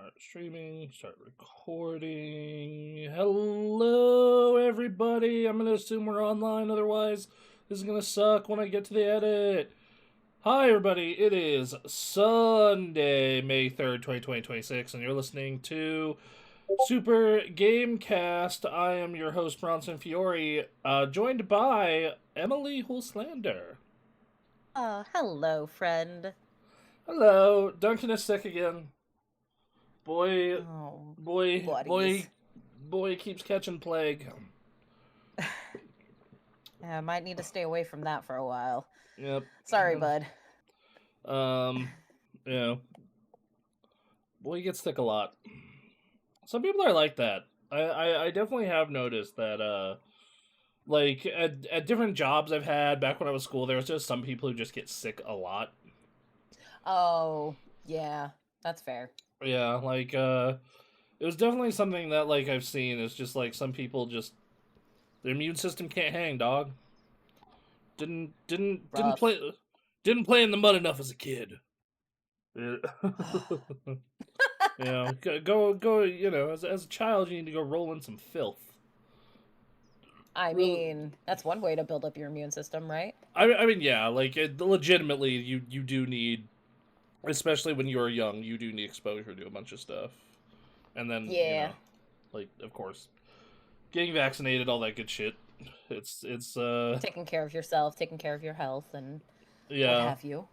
Start streaming, start recording. Hello, everybody. I'm going to assume we're online, otherwise, this is going to suck when I get to the edit. Hi, everybody. It is Sunday, May 3rd, 2026, and you're listening to Super Gamecast. I am your host, Bronson Fiore, joined by Emily Hulslander. Hello, friend. Hello. Duncan is sick again. Boy, Oh, boy, buddies. boy, boy keeps catching plague. Yeah, I might need to stay away from that for a while. Yep. Sorry, bud. Um, you know, boy gets sick a lot. Some people are like that. I definitely have noticed that, like, at different jobs I've had back when I was school, there was just some people who just get sick a lot. Oh, yeah, that's fair. Yeah, like, it was definitely something that, like, I've seen. It's just, like, some people just, their immune system can't hang, dog. Didn't Rough. play in the mud enough as a kid. Yeah. Go. As a child, you need to go roll in some filth. I Really, mean, that's one way to build up your immune system, right? I mean, yeah, like legitimately, you do need, especially when you're young, you do need exposure to a bunch of stuff, and then Yeah. like of course, getting vaccinated, all that good shit. It's Taking care of yourself, taking care of your health, and what yeah. have you.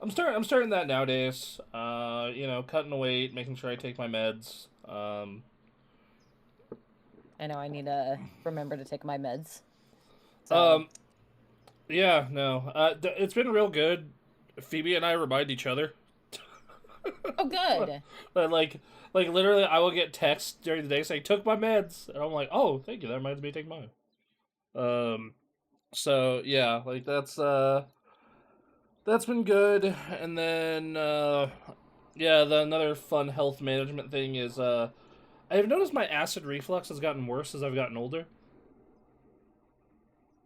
I'm starting that nowadays. Cutting the weight, making sure I take my meds. I know I need to remember to take my meds. So, Um, yeah, no. It's been real good. Phoebe and I remind each other. oh, good. But like literally, I will get texts during the day saying "took my meds," and I'm like, "Oh, thank you. That reminds me to take mine." Um, so yeah, like that's been good. And then yeah, another fun health management thing is I've noticed my acid reflux has gotten worse as I've gotten older.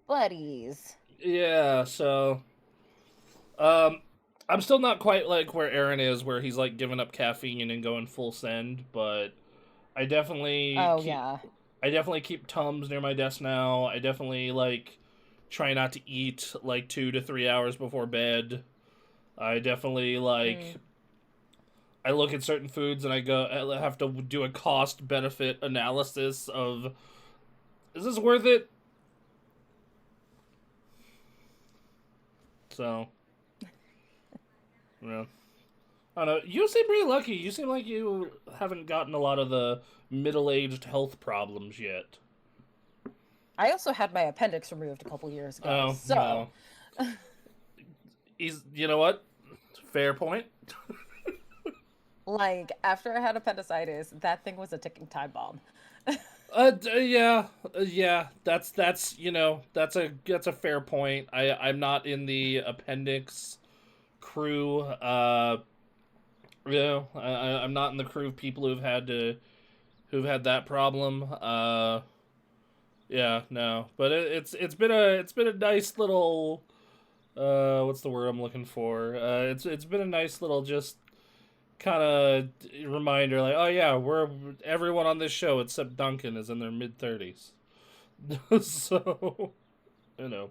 Buddies. Yeah, so um, I'm still not quite like where Aaron is, where he's like giving up caffeine and going full send, but I definitely Oh, keep yeah. I definitely keep Tums near my desk now. I definitely like try not to eat like 2 to 3 hours before bed. I definitely Mm. like I look at certain foods and I have to do a cost benefit analysis of, is this worth it? So, yeah. I don't know. You seem pretty lucky. You seem like you haven't gotten a lot of the middle-aged health problems yet. I also had my appendix removed a couple years ago, Oh, so well. You know what? Fair point. like after I had appendicitis, that thing was a ticking time bomb. Yeah, yeah. That's a fair point. I'm not in the appendix crew. I'm not in the crew of people who've had that problem. Yeah, no. But it's been a nice little what's the word I'm looking for? It's been a nice little just kind of reminder, like, oh yeah, we're everyone on this show except Duncan is in their mid 30s. So you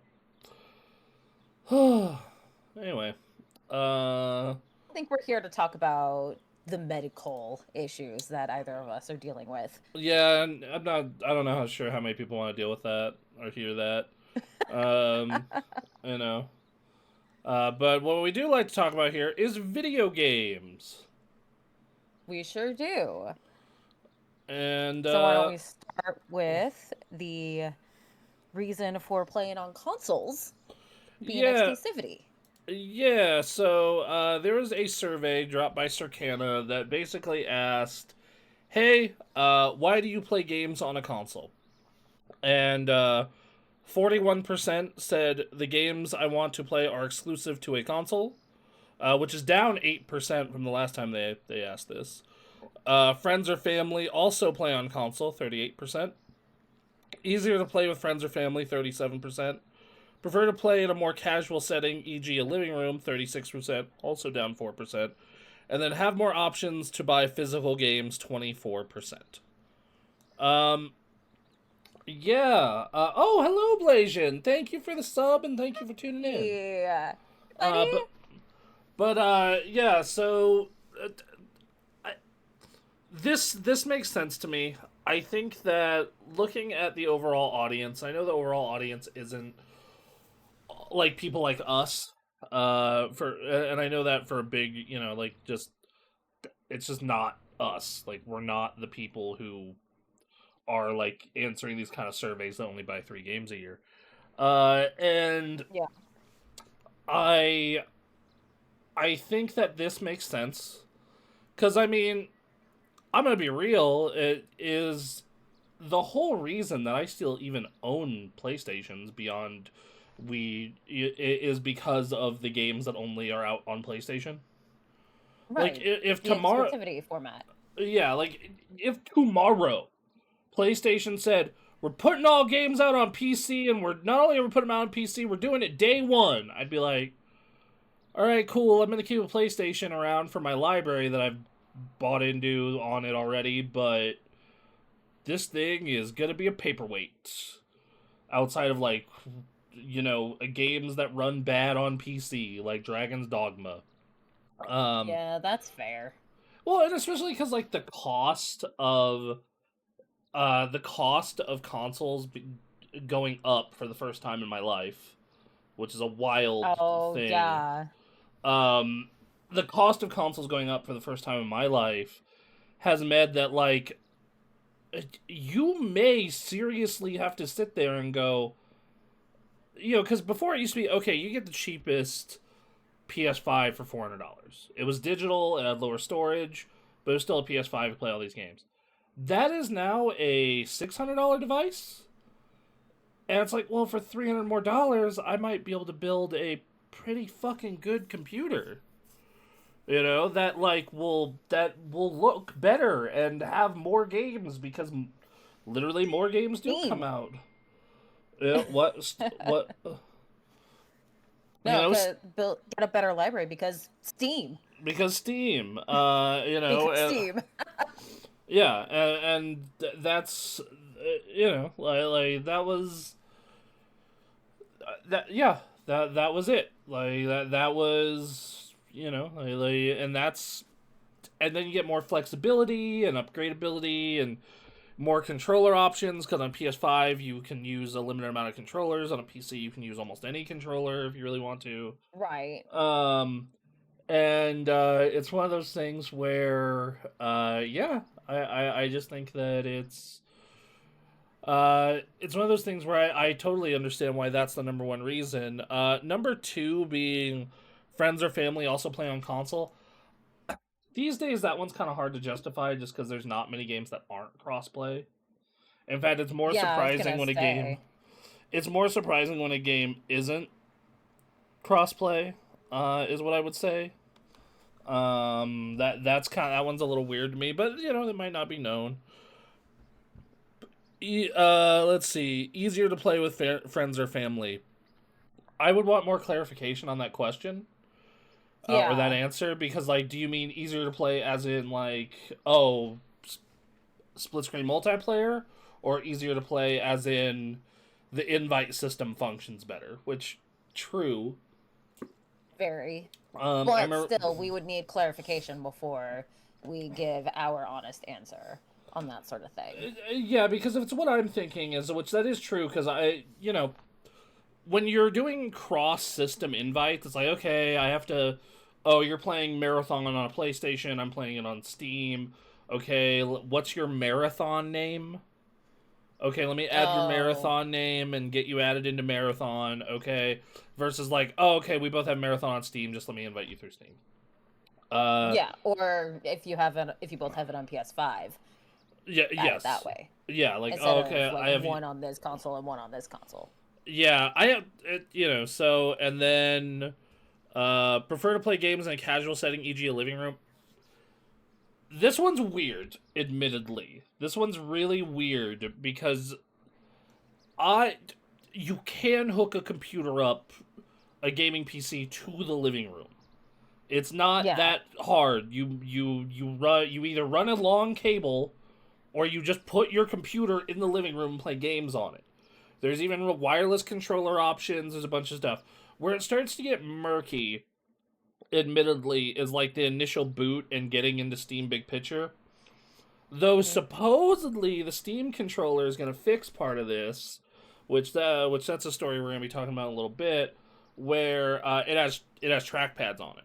know. Anyway, uh, I think we're here to talk about the medical issues that either of us are dealing with. yeah, I'm not. I don't know how sure how many people want to deal with that or hear that. Um, you know. But what we do like to talk about here is video games. We sure do. And So why don't we start with the reason for playing on consoles being yeah, exclusivity? yeah. So there was a survey dropped by Circana that basically asked, "Hey, why do you play games on a console?" And 41% said the games I want to play are exclusive to a console, which is down 8% from the last time they asked this. Friends or family also play on console, 38%. Easier to play with friends or family, 37%. Prefer to play in a more casual setting, e.g., a living room, 36%, also down 4%. and then have more options to buy physical games, 24%. Um, yeah. Oh, hello, Blasian. Thank you for the sub and thank you for tuning in. Yeah, buddy. Uh, yeah. So uh, I, this makes sense to me. I think that looking at the overall audience, I know the overall audience isn't like people like us. And I know that for a big, like just it's just not us. Like we're not the people who are like answering these kind of surveys that only buy 3 games a year. And Yeah. I I think that this makes sense because I mean I'm gonna be real. It is the whole reason that I still even own PlayStations beyond is because of the games that only are out on PlayStation. Like Right. if The tomorrow, exclusivity format. yeah, like if tomorrow PlayStation said we're putting all games out on PC and we're not only are we putting them out on PC, we're doing it day one. I'd be like, all right, cool. I'm gonna keep a PlayStation around for my library that I've bought into on it already, but this thing is gonna be a paperweight outside of like games that run bad on PC like Dragon's Dogma. Yeah, that's fair. Well, and especially because like the cost of consoles going up for the first time in my life, which is a wild Oh, thing. yeah. Um, the cost of consoles going up for the first time in my life has meant that like you may seriously have to sit there and go, because before it used to be okay, you get the cheapest PS5 for $400. It was digital, it had lower storage, but it was still a PS5 to play all these games. That is now a $600 device. And it's like, well, for $300 more, I might be able to build a pretty fucking good computer. That will look better and have more games because literally more games do come Steam. out. What? No, get a better library because Steam. Because Steam. Because Steam. Yeah, and that's like that was that yeah that was it like that was and that's and then you get more flexibility and upgradability and more controller options because on PS5 you can use a limited amount of controllers. On a PC you can use almost any controller if you really want to. Right. And it's one of those things where yeah, I just think that it's one of those things where I totally understand why that's the number one reason. Number two being friends or family also play on console. These days, that one's kind of hard to justify just because there's not many games that aren't crossplay. In fact, it's more Yeah, I was surprising gonna when a say. game. It's more surprising when a game isn't crossplay. Is what I would say. That one's a little weird to me, but it might not be known. Let's see. Easier to play with friends or family. I would want more clarification on that question. Or that Yeah. answer, because like, do you mean easier to play as in like, oh, split screen multiplayer, or easier to play as in the invite system functions better? Which, true. Very. I But remember, still, we would need clarification before we give our honest answer on that sort of thing. yeah, because if it's what I'm thinking is, which that is true, because when you're doing cross system invites, it's like, okay, I have to. Oh, you're playing Marathon on a PlayStation. I'm playing it on Steam. Okay, what's your Marathon name? Okay, let me add your Oh. Marathon name and get you added into Marathon. Okay, versus like, oh, okay, we both have Marathon on Steam. Just let me invite you through Steam. Uh, Yeah, or if you both have it on PS5, yeah, add it yes, that way yeah, like, instead oh, of okay, like I have, one on this console and one on this console. yeah, I have, so and then prefer to play games in a casual setting, e.g., a living room. This one's weird, admittedly. This one's really weird because I you can hook a computer up, a gaming PC to the living room. It's not Yeah. that hard. You either run a long cable or you just put your computer in the living room and play games on it. There's even wireless controller options. There's a bunch of stuff. Where it starts to get murky, admittedly, is like the initial boot and getting into Steam Big Picture. Though Hmm. supposedly the Steam controller is going to fix part of this, which that's a story we're going to be talking about in a little bit, where it has trackpads on it.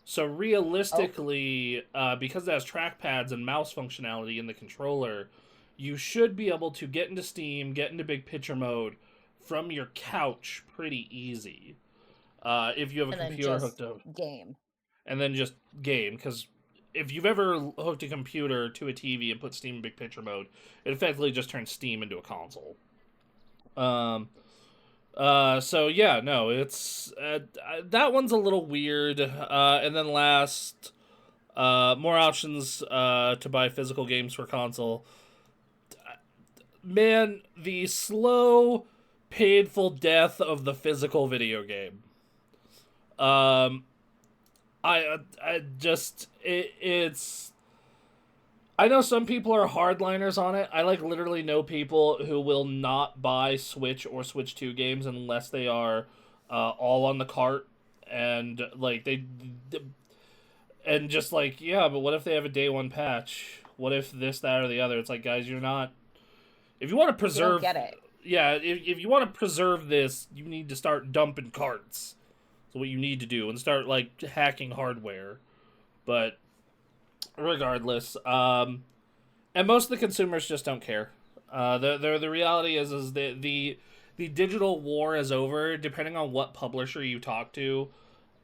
So Oh, realistically, because it has trackpads and mouse functionality in the controller, you should be able to get into Steam, get into Big Picture mode from your couch pretty easy. If you have a and then computer just hooked up, game. and then just game, because if you've ever hooked a computer to a TV and put Steam in Big Picture mode, it effectively just turns Steam into a console. Um, so yeah, no, it's that one's a little weird. And then last, more options to buy physical games for console. Man, the slow, painful death of the physical video game. Um, I just it's. I know some people are hardliners on it. I like literally know people who will not buy Switch or Switch 2 games unless they are all on the cart and like and just like, yeah, but what if they have a day one patch? What if this, that, or the other? It's like, guys, you're not. If you want to You don't preserve, get it. yeah, if you want to preserve this, you need to start dumping carts. That's what you need to do and start like hacking hardware. But regardless, and most of the consumers just don't care. The reality is the digital war is over. Depending on what publisher you talk to,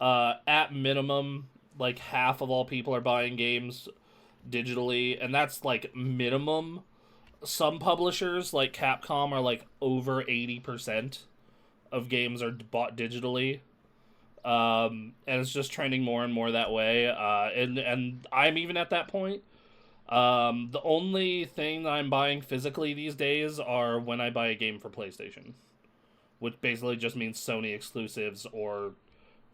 at minimum, like half of all people are buying games digitally, and that's like minimum. Some publishers like Capcom are like over 80% of games are bought digitally. And it's just trending more and more that way. And I'm even at that point. The only thing that I'm buying physically these days are when I buy a game for PlayStation, which basically just means Sony exclusives or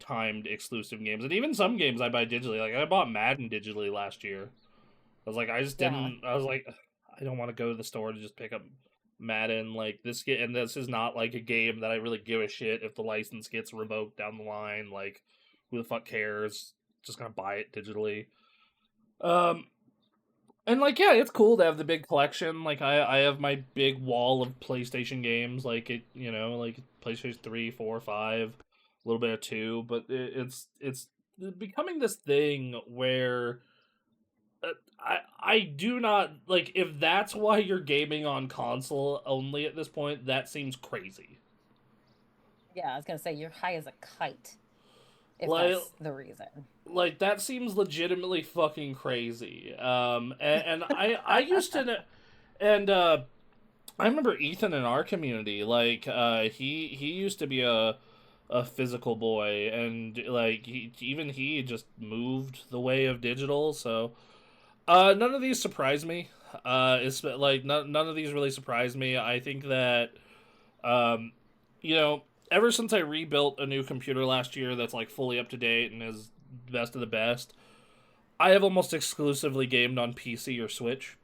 timed exclusive games. And even some games I buy digitally. Like I bought Madden digitally last year. I was like, I just Yeah. didn't. I was like, I don't want to go to the store to just pick up Madden. Like and this is not like a game that I really give a shit if the license gets revoked down the line. Like, who the fuck cares? Just gonna buy it digitally. Um, and like, yeah, it's cool to have the big collection. Like, I have my big wall of PlayStation games. Like it, like PlayStation 3, 4, 5, a little bit of 2. But it's becoming this thing where I do not like if that's why you're gaming on console only at this point. That seems crazy. Yeah, I was gonna say you're high as a kite if Like that's the reason. that seems legitimately fucking crazy. And I used to and I remember Ethan in our community. Like he used to be a physical boy, and like he just moved the way of digital. So none of these surprise me. It's like none of these really surprise me. I think that um, ever since I rebuilt a new computer last year that's like fully up to date and is best of the best, I have almost exclusively gamed on PC or Switch.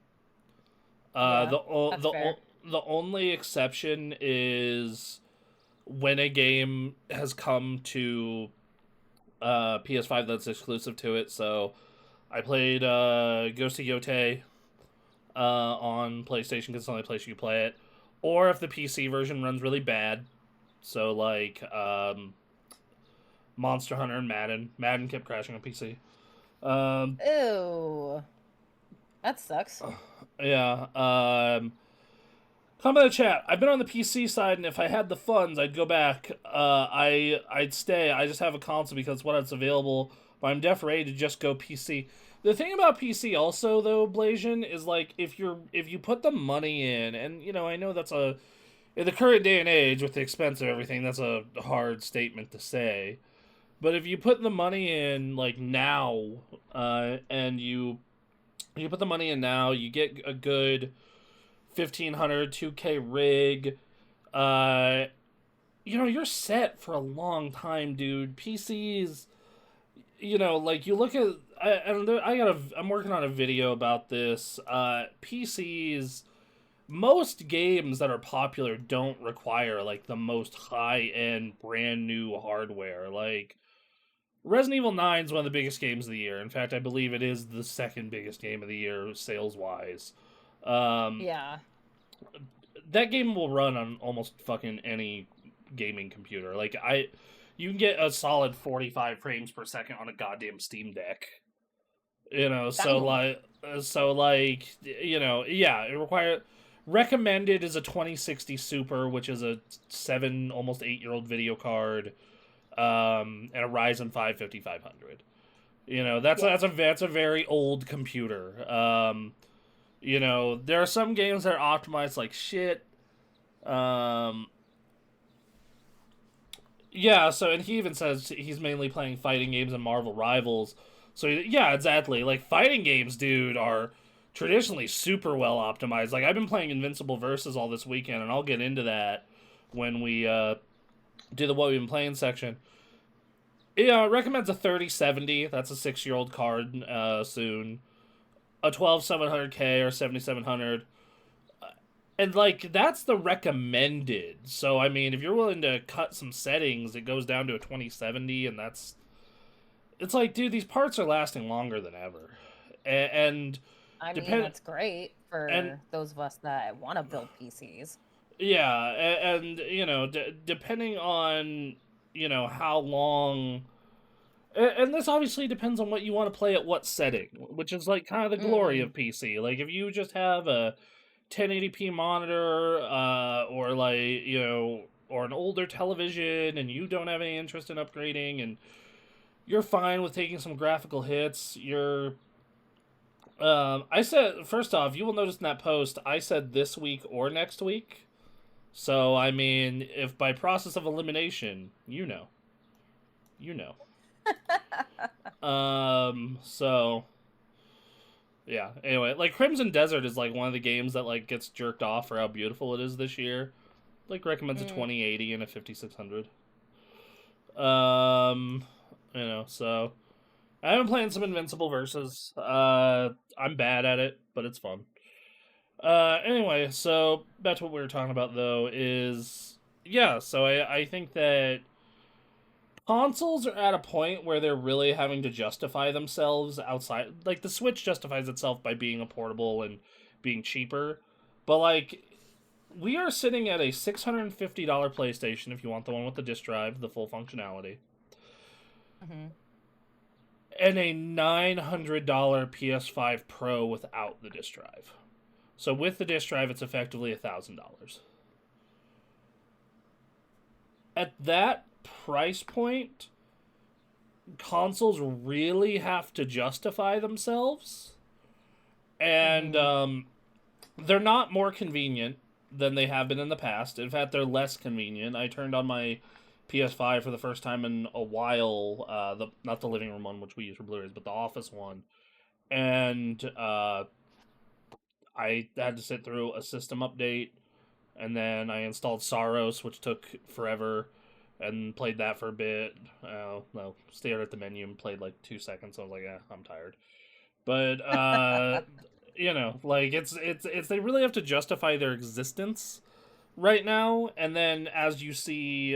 Uh, Yeah, the o- that's fair. the only exception is when a game has come to PS5 that's exclusive to it. So I played Ghost of Yotei on PlayStation because it's the only place you play it, or if the PC version runs really bad. So like Monster Hunter and Madden. Madden kept crashing on PC. Um, Ew, that sucks. yeah. Comment in the chat. I've been on the PC side, and if I had the funds, I'd go back. I'd stay. I just have a console because what it's available. But I'm definitely ready to just go PC. The thing about PC also though, Blasian, is like if you put the money in, and I know that's in the current day and age with the expense of everything, that's a hard statement to say. But if you put the money in like now, and you put the money in now, you get a good 1500 2K rig. You're set for a long time, dude. PCs, like you look at, I'm working on a video about this. PCs, most games that are popular don't require like the most high end, brand new hardware. Like Resident Evil 9 is one of the biggest games of the year. In fact, I believe it is the second biggest game of the year sales wise. Um, Yeah. that game will run on almost fucking any gaming computer. You can get a solid 45 frames per second on a goddamn Steam Deck. Dang. Yeah, it require recommended is a 2060 Super, which is a 7 almost 8-year-old video card, and a Ryzen 5 5500. Yeah. That's a very old computer. There are some games that are optimized like shit. Um, yeah, and he even says he's mainly playing fighting games and Marvel Rivals. So yeah, exactly. Like fighting games, dude, are traditionally super well optimized. Like I've been playing Invincible Versus all this weekend, and I'll get into that when we do the what we've been playing section. Yeah, it recommends a 3070. That's a 6-year-old card. Soon a 12700K or 7700. And like that's the recommended. So I mean, if you're willing to cut some settings, it goes down to a 2070, and that's it's like, dude, these parts are lasting longer than ever. And I mean, depend that's great and for those of us that want to build PCs. yeah, and depending on how long. And this obviously depends on what you want to play at what setting, which is like kind of the glory Mm. of PC. Like if you just have a 1080p monitor, or like or an older television, and you don't have any interest in upgrading, and you're fine with taking some graphical hits, you're. I said first off, you will notice in that post I said this week or next week. So I mean, if by process of elimination, you know. So yeah. Anyway, like Crimson Desert is like one of the games that like gets jerked off for how beautiful it is this year. Like recommends a Mm. 2080 and a 5600. Um, so I've been playing some Invincible Versus. I'm bad at it, but it's fun. Anyway, so back to what we were talking about though is yeah. So I think that consoles are at a point where they're really having to justify themselves outside. Like the Switch justifies itself by being a portable and being cheaper, but like we are sitting at a $650 PlayStation if you want the one with the disc drive, the full functionality, Mm-hmm. and a $900 PS5 Pro without the disc drive. So with the disc drive, it's effectively $1,000. At that price point, consoles really have to justify themselves, and Mm-hmm. they're not more convenient than they have been in the past. In fact, they're less convenient. I turned on my PS5 for the first time in a while. The not the living room one, which we use for Blu-rays, but the office one, and I had to sit through a system update, and then I installed Saros, which took forever, and played that for a bit. No, stared at the menu and played like 2 seconds. I was like, I'm tired. But like it's they really have to justify their existence right now, and then as you see,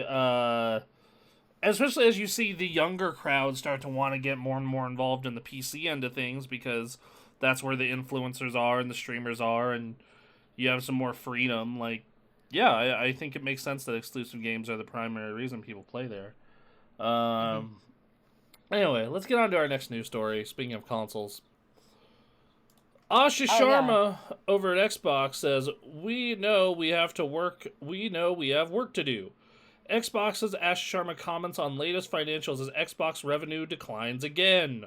especially as you see the younger crowd start to want to get more and more involved in the PC end of things because that's where the influencers are and the streamers are, and you have some more freedom. Like, yeah, I think it makes sense that exclusive games are the primary reason people play there. Mm-hmm. Um, anyway, let's get on to our next news story. Speaking of consoles, Asha Oh yeah. Sharma over at Xbox says, "We know we have to work. We know we have work to do." Xbox's Asha Sharma comments on latest financials as Xbox revenue declines again.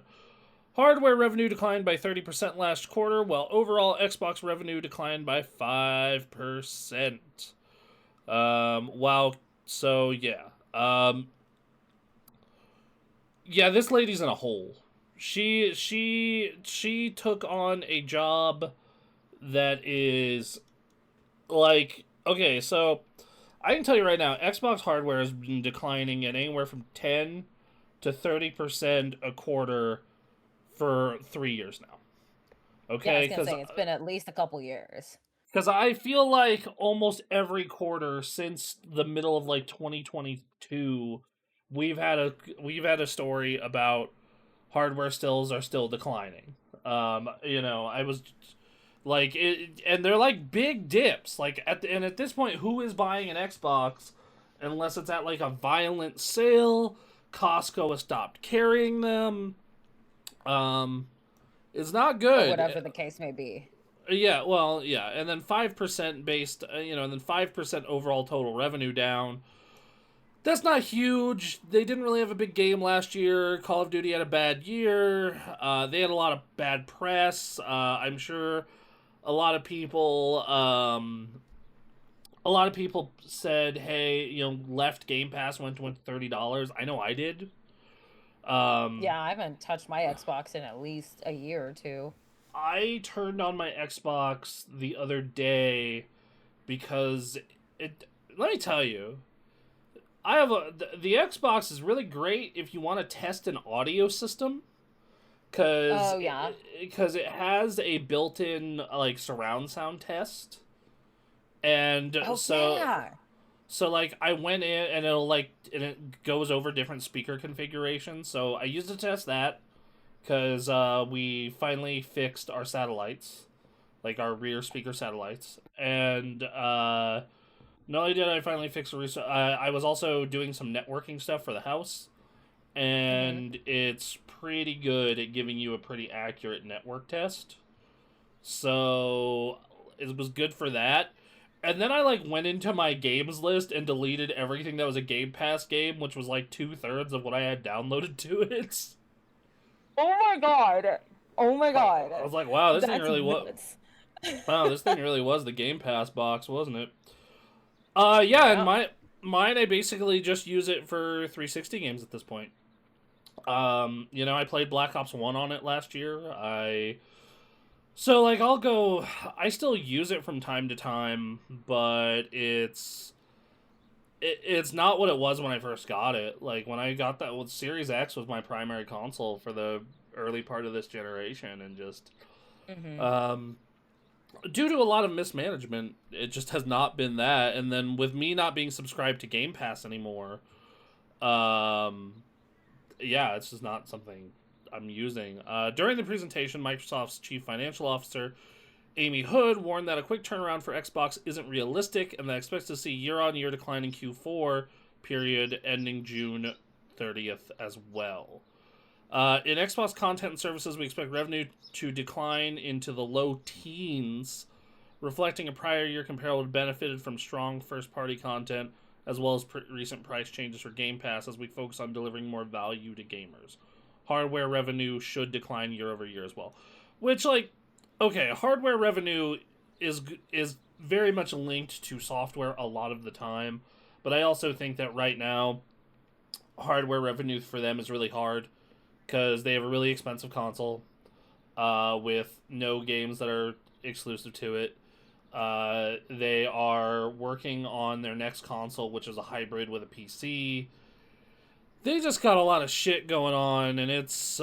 Hardware revenue declined by 30% last quarter, while overall Xbox revenue declined by 5%. Wow. So yeah. Yeah, this lady's in a hole. She took on a job that is like, okay, so I can tell you right now, Xbox hardware has been declining at anywhere from 10 to 30% a quarter for 3 years now. Yeah, I was Okay, gonna say it's been at least a couple years. because I feel like almost every quarter since the middle of like 2022, we've had a we've had a story about hardware stills are still declining. I was like it, and they're like big dips. Like and at this point, who is buying an Xbox unless it's at like a violent sale? Costco has stopped carrying them. Um, it's not Or good. whatever the case may be. Yeah, well, yeah, and then 5% based, and then 5% overall total revenue down. That's not huge. They didn't really have a big game last year. Call of Duty had a bad year. They had a lot of bad press. I'm sure a lot of people, said, "Hey, left Game Pass went to $30." I know I did. Um, Yeah, I haven't touched my Xbox in at least a year or two. I turned on my Xbox the other day because it. Let me tell you, the Xbox is really great if you want to test an audio system because Oh yeah. it has a built-in like surround sound test, and Oh so yeah. like I went in and it goes over different speaker configurations. So I used to test that because we finally fixed our satellites, like our rear speaker satellites, and not only did I finally fix I was also doing some networking stuff for the house, Mm-hmm. and it's pretty good at giving you a pretty accurate network test. So it was good for that. And then I like went into my games list and deleted everything that was a Game Pass game, which was like 2/3 of what I had downloaded to it. Oh my god. Oh my I god. was like, wow, this thing That's really was. nuts. Wow, this thing really was the Game Pass box, wasn't it? Yeah, and Yeah. mine I basically just use it for 360 games at this point. I played Black Ops 1 on it last year. I still use it from time to time, but it's not what it was when I first got it. Like when I got that, well, Series X was my primary console for the early part of this generation, and just Mm-hmm. um, due to a lot of mismanagement, it just has not been that. And then with me not being subscribed to Game Pass anymore, um, yeah, it's just not something I'm using. During the presentation, Microsoft's chief financial officer, Amy Hood, warned that a quick turnaround for Xbox isn't realistic and that expects to see year-on-year decline in Q4 period ending June 30th as well. In Xbox content and services, we expect revenue to decline into the low teens, reflecting a prior year comparable that benefited from strong first-party content as well as recent price changes for Game Pass as we focus on delivering more value to gamers. Hardware revenue should decline year over year as well. Which, like, okay, hardware revenue is very much linked to software a lot of the time, but I also think that right now hardware revenue for them is really hard because they have a really expensive console with no games that are exclusive to it. They are working on their next console, which is a hybrid with a PC. They just got a lot of shit going on, and it's.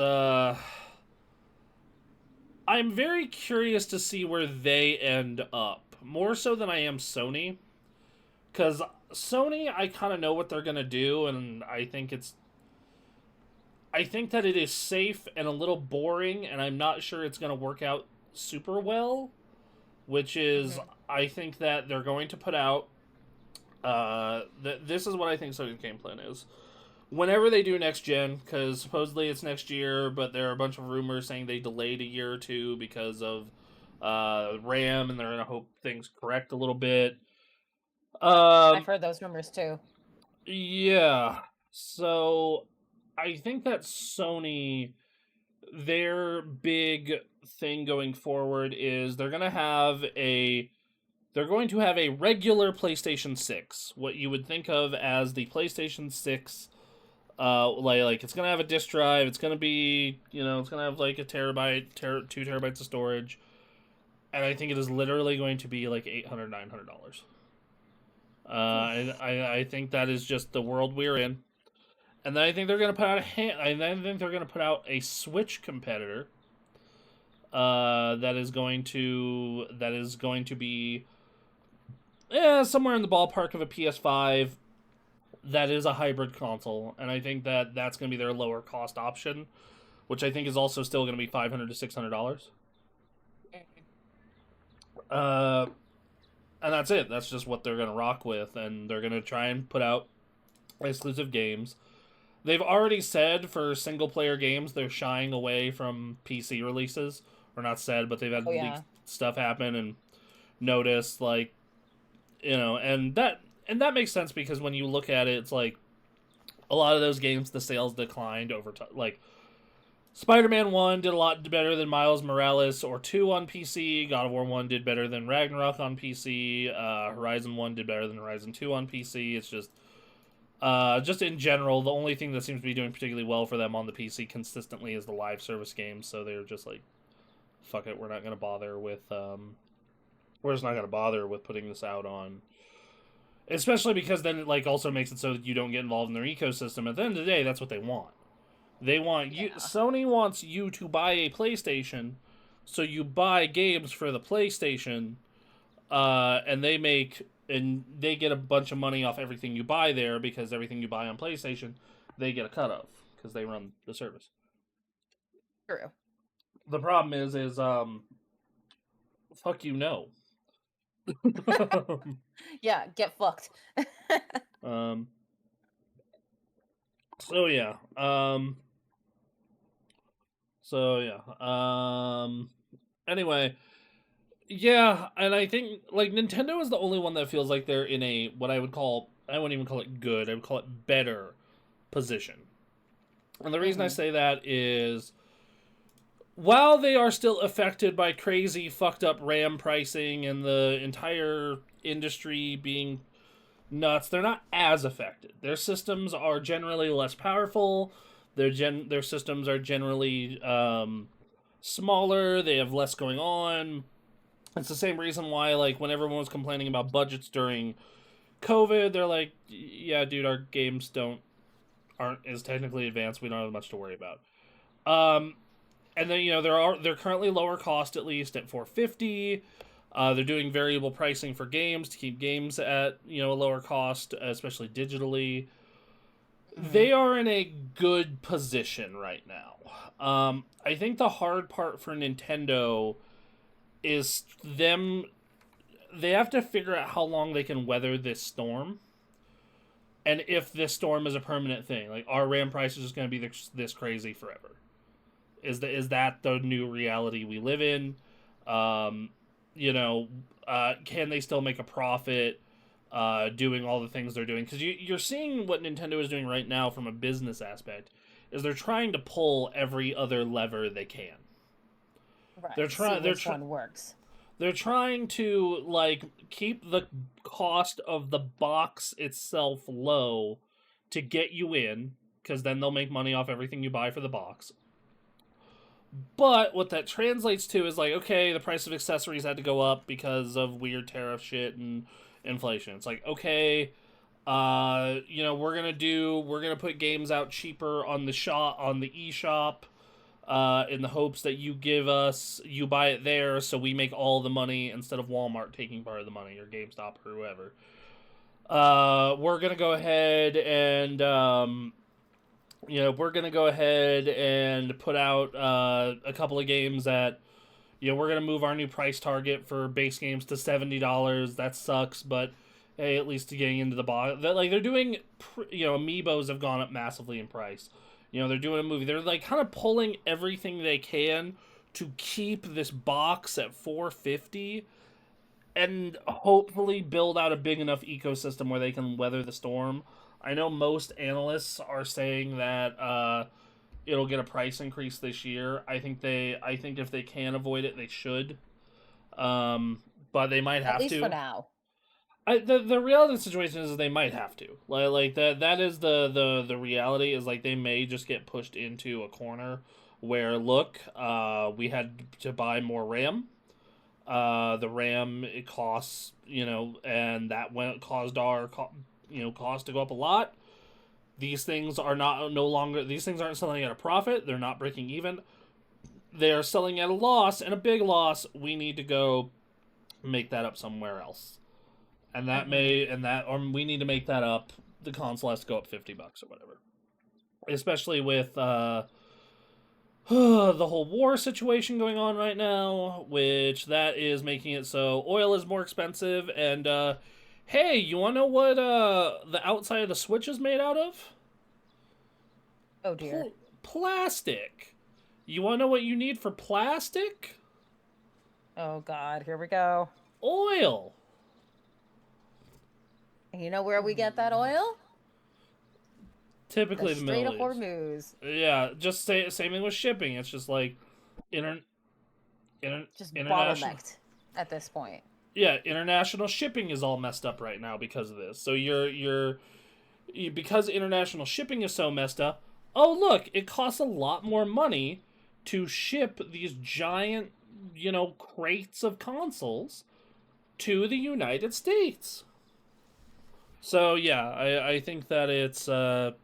I'm very curious to see where they end up, more so than I am Sony. Because Sony, I kind of know what they're going to do, and I think it's. I think that it is safe and a little boring, and I'm not sure it's going to work out super well. Which is, Mm-hmm. I think that they're going to put out. This is what I think Sony's game plan is. Whenever they do next gen, because supposedly it's next year, but there are a bunch of rumors saying they delayed a year or two because of RAM, and they're gonna hope things correct a little bit. I've Um, heard those rumors too. yeah. So I think that Sony, their big thing going forward is they're going to have a regular PlayStation 6, what you would think of as the PlayStation 6. Like it's gonna have a disk drive. It's gonna be, it's gonna have like a terabyte, 2 terabytes of storage, and I think it is literally going to be like $800, $900. Oof. I think that is just the world we're in, And then I think they're going to put out and then I think they're going to put out a Switch competitor. That is going to be somewhere in the ballpark of a PS5. That is a hybrid console, and I think that that's going to be their lower cost option, which I think is also still going to be $500 to $600. Uh, and that's it. That's just what they're going to rock with, and they're going to try and put out exclusive games. They've already said for single player games they're shying away from PC releases, or not said, but they've had leaked stuff happen and noticed like, and that makes sense because when you look at it, it's like a lot of those games the sales declined over time. Like Spider-Man 1 did a lot better than Miles Morales or 2 on PC. God of War 1 did better than Ragnarok on PC. Horizon 1 did better than Horizon 2 on PC. It's just in general, the only thing that seems to be doing particularly well for them on the PC consistently is the live service games. So they're just like, fuck it, we're not going to bother with we're just not going to bother with putting this out on, especially because then it like also makes it so that you don't get involved in their ecosystem. At the end of the day, that's what they want. They want you. Sony wants you to buy a PlayStation, so you buy games for the PlayStation, and they get a bunch of money off everything you buy there because everything you buy on PlayStation, they get a cut of because they run the service. True. The problem is fuck you, no. Yeah, get fucked. So yeah. Anyway, yeah, and I think like Nintendo is the only one that feels like they're in a what I wouldn't even call it good, I would call it better position. And the reason I say that is while they are still affected by crazy fucked up RAM pricing and the entire industry being nuts, they're not as affected. Their systems are generally less powerful. Their systems are generally smaller. They have less going on. It's the same reason why, like, when everyone was complaining about budgets during COVID, they're like, "Yeah, dude, our games aren't as technically advanced. We don't have much to worry about." And then they're currently lower cost, at least at $450. They're doing variable pricing for games to keep games at a lower cost, especially digitally. They are in a good position right now. I think the hard part for Nintendo is they have to figure out how long they can weather this storm, and if this storm is a permanent thing. Like, our RAM price is just going to be this crazy forever. Is that the new reality we live in? Can they still make a profit doing all the things they're doing? Because you're seeing what Nintendo is doing right now from a business aspect is they're trying to pull every other lever they can. Right. Which one works. They're trying to like keep the cost of the box itself low to get you in, because then they'll make money off everything you buy for the box. But what that translates to is like, okay, the price of accessories had to go up because of weird tariff shit and inflation. It's like, okay, we're gonna put games out cheaper on the eShop, in the hopes that you buy it there, so we make all the money instead of Walmart taking part of the money, or GameStop, or whoever. We're gonna go ahead and put out a couple of games that, we're going to move our new price target for base games to $70. That sucks, but hey, at least getting into the box. They're doing, Amiibos have gone up massively in price. They're doing a movie. They're like kind of pulling everything they can to keep this box at $450 and hopefully build out a big enough ecosystem where they can weather the storm. I know most analysts are saying that it'll get a price increase this year. I think if they can avoid it, they should. But they might have to. At least for now. The reality of the situation is they might have to. Like that is the reality, is like they may just get pushed into a corner where, look, we had to buy more RAM. The RAM, it costs, and that caused our cost to go up a lot. These things are no longer. These things aren't selling at a profit. They're not breaking even. They're selling at a loss, and a big loss. We need to go make that up somewhere else, and or we need to make that up. The console has to go up $50 or whatever. Especially with the whole war situation going on right now, which that is making it so oil is more expensive. And hey, you want to know what the outside of the Switch is made out of? Oh dear. Plastic. You want to know what you need for plastic? Oh god, here we go. Oil. And you know where we get that oil? Typically the the Middle Strait of East. Hormuz. Yeah, just same thing with shipping. It's just like Just international. bottlenecked at this point. Yeah, international shipping is all messed up right now because of this. So because international shipping is so messed up. Oh look, it costs a lot more money to ship these giant, crates of consoles to the United States. So yeah, I think that it's bad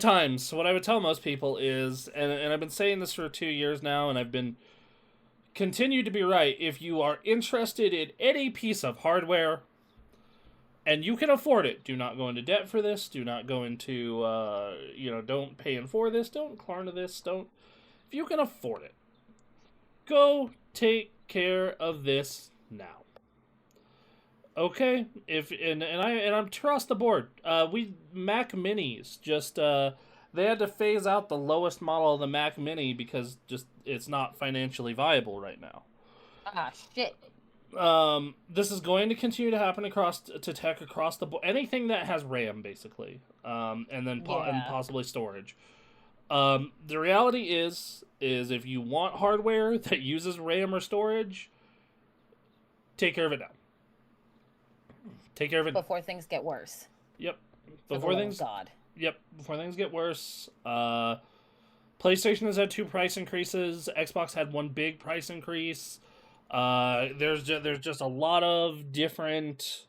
times. What I would tell most people is, and I've been saying this for 2 years now, and I've been continued to be right. If you are interested in any piece of hardware, and you can afford it, do not go into debt for this. Do not go into, don't pay in for this. Don't Klarna this. Don't. If you can afford it, go take care of this now. Okay, I'm across the board. Mac Minis just they had to phase out the lowest model of the Mac Mini because just it's not financially viable right now. Ah, shit. This is going to continue to happen across the board. Anything that has RAM, basically, and then and possibly storage. The reality is if you want hardware that uses RAM or storage, take care of it now. Take care of it before things get worse. Yep. Before things get worse. PlayStation has had 2 price increases. Xbox had 1 big price increase. There's just a lot of different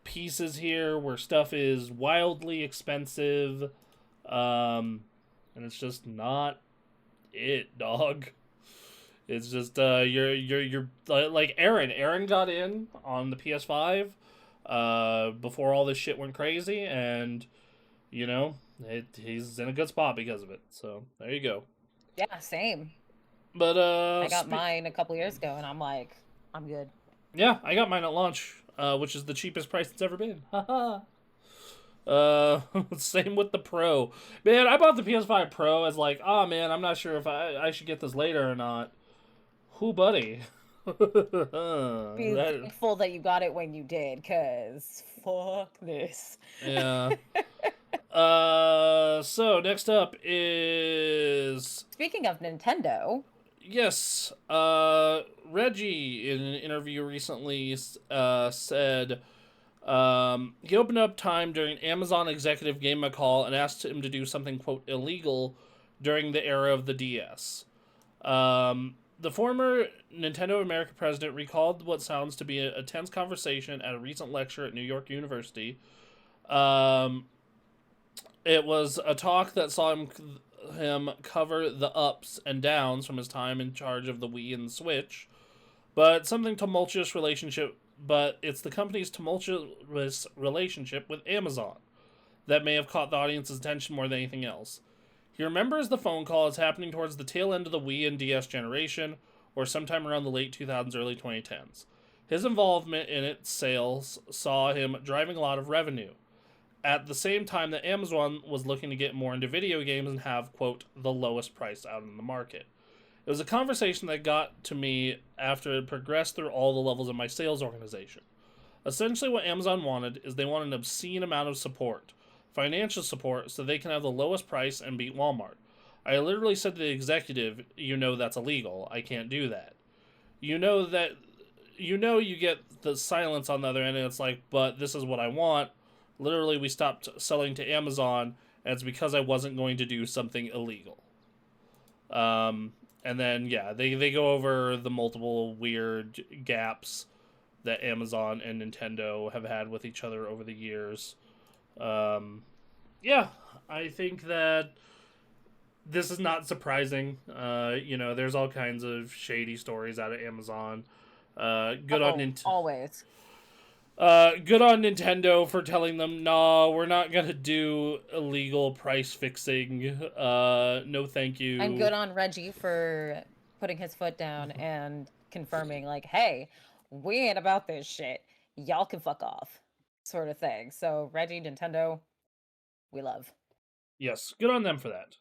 pieces here where stuff is wildly expensive, and it's just not it, dog. It's just you're like Aaron. Aaron got in on the PS5 before all this shit went crazy, and he's in a good spot because of it. So there you go. Yeah, same. But I got mine a couple years ago, and I'm like, I'm good. Yeah, I got mine at launch, which is the cheapest price it's ever been. Same with the Pro. Man, I bought the PS5 Pro as like, oh man, I'm not sure if I should get this later or not. Who, buddy? Be thankful that you got it when you did, cause fuck this. Yeah. So next up is... Speaking of Nintendo... Yes, Reggie, in an interview recently, said he opened up time during Amazon executive gave him a call and asked him to do something, quote, illegal during the era of the DS. The former Nintendo America president recalled what sounds to be a tense conversation at a recent lecture at New York University. It was a talk that saw him cover the ups and downs from his time in charge of the Wii and the Switch, but it's the company's tumultuous relationship with Amazon that may have caught the audience's attention more than anything else. He remembers the phone call as happening towards the tail end of the Wii and DS generation, or sometime around the late 2000s, early 2010s. His involvement in its sales saw him driving a lot of revenue. At the same time that Amazon was looking to get more into video games and have, quote, the lowest price out in the market. It was a conversation that got to me after it progressed through all the levels of my sales organization. Essentially what Amazon wanted is they wanted an obscene amount of support, financial support, so they can have the lowest price and beat Walmart. I literally said to the executive, that's illegal. I can't do that. You get the silence on the other end, and it's like, but this is what I want. Literally, we stopped selling to Amazon, and it's because I wasn't going to do something illegal. And then, yeah, they go over the multiple weird gaps that Amazon and Nintendo have had with each other over the years. Yeah, I think that this is not surprising. There's all kinds of shady stories out of Amazon. Good on Oh, Nintendo. always. Good on Nintendo for telling them, no, we're not gonna do illegal price fixing. No, thank And you. good on Reggie for putting his foot down and confirming, like, hey, we ain't about this shit. Y'all can fuck off, sort of thing. So, Reggie, Nintendo, we love. Yes, good on them for that.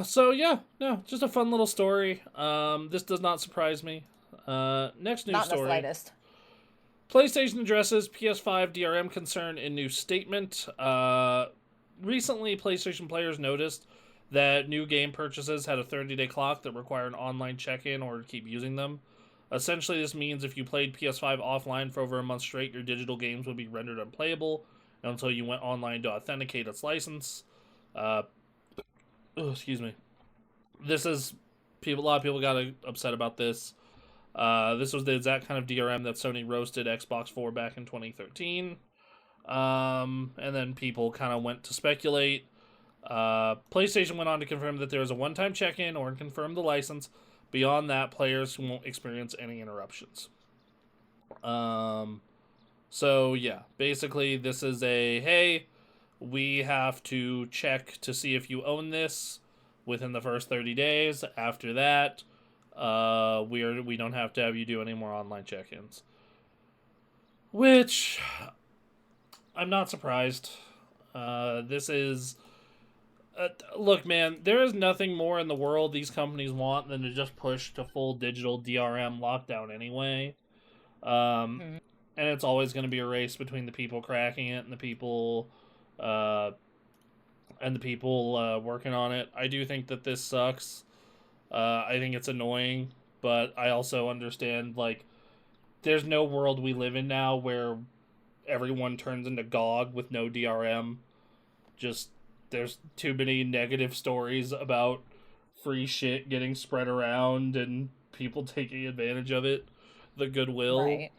So yeah, no, just a fun little story. This does not surprise me. Next news Not in the story. slightest. PlayStation addresses PS5 DRM concern in new statement. Recently, PlayStation players noticed that new game purchases had a 30-day clock that required an online check-in or to keep using them. Essentially, this means if you played PS5 offline for over a month straight, your digital games would be rendered unplayable until you went online to authenticate its license. Uh, excuse me. This is people. A lot of people got upset about this. This was the exact kind of DRM that Sony roasted Xbox for back in 2013. And then people kind of went to speculate. PlayStation went on to confirm that there is a one-time check-in or confirm the license. Beyond that, players won't experience any interruptions. Um, so yeah, basically this is a hey, we have to check to see if you own this within the first 30 days. After that, we don't have to have you do any more online check-ins. Which I'm not surprised. This is look, man. There is nothing more in the world these companies want than to just push to full digital DRM lockdown anyway. Um, Mhm. and it's always going to be a race between the people cracking it and uh, the people working on it. I do think that this sucks. I think it's annoying, but I also understand like there's no world we live in now where everyone turns into GOG with no DRM. Just there's too many negative stories about free shit getting spread around and people taking advantage of it, the goodwill. Right.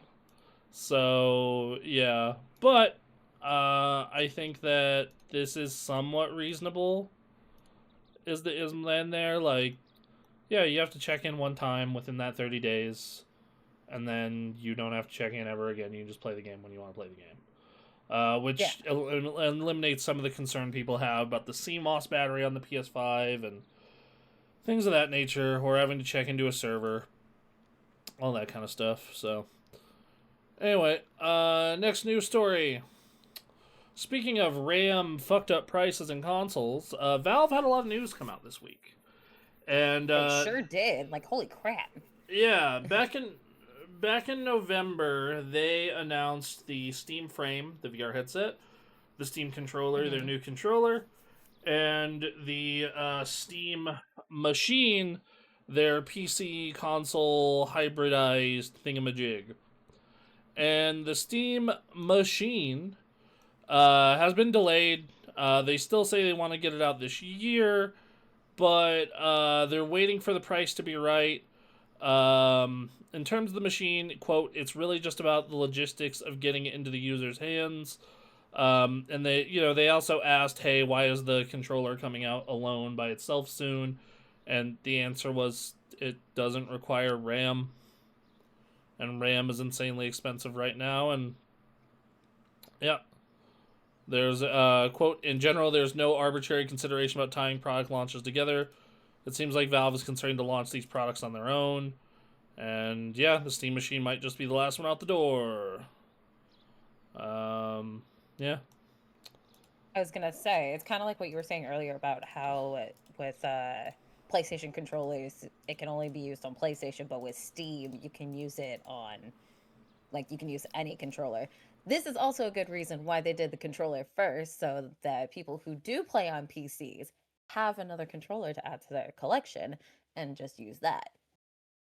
So yeah, but I think that this is somewhat reasonable. Is the island there? Like, yeah, you have to check in one time within that 30 days, and then you don't have to check in ever again. You can just play the game when you want to play the game. Yeah. Which eliminates some of the concern people have about the CMOS battery on the PS5 and things of that nature, or having to check into a server, all that kind of stuff. So, anyway, next news story. Speaking of RAM fucked up prices in consoles, Valve had a lot of news come out this week, and They sure did. Like, holy crap. yeah, back in November, they announced the Steam Frame, the VR headset, the Steam controller, their Hmm. new controller, and the Steam Machine, their PC console hybridized thingamajig. And the Steam Machine has been delayed. They still say they want to get it out this year, but they're waiting for the price to be right. In terms of the machine, quote, it's really just about the logistics of getting it into the user's hands. And they also asked, hey, why is the controller coming out alone by itself soon? And the answer was it doesn't require RAM, and RAM is insanely expensive right now. And yeah, there's quote, in general, there's no arbitrary consideration about tying product launches together. It seems like Valve is concerned to launch these products on their own. And yeah, the Steam Machine might just be the last one out the door. Yeah. I was gonna say it's kind of like what you were saying earlier about how with PlayStation controllers it can only be used on PlayStation, but with Steam you can use it on like you can use any controller. This is also a good reason why they did the controller first, so that people who do play on PCs have another controller to add to their collection and just use that.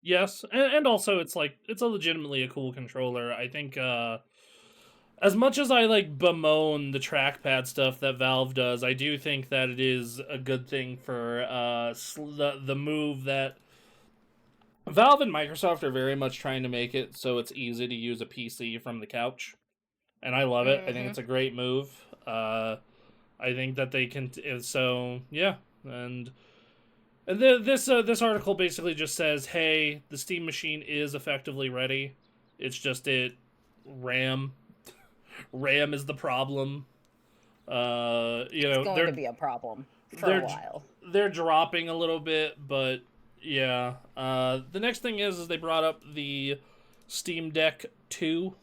Yes, and also it's a legitimately a cool controller. I think as much as I like bemoan the trackpad stuff that Valve does, I do think that it is a good thing for the move that Valve and Microsoft are very much trying to make it so it's easy to use a PC from the couch. and I love it. I think Mm-hmm. it's a great move. I think that they can. So yeah, and this article basically just says, hey, the Steam machine is effectively ready. It's just RAM RAM is the problem. It's going to They're be a problem for a they're while. they're dropping a little bit, but yeah. The next thing is they brought up the Steam Deck 2.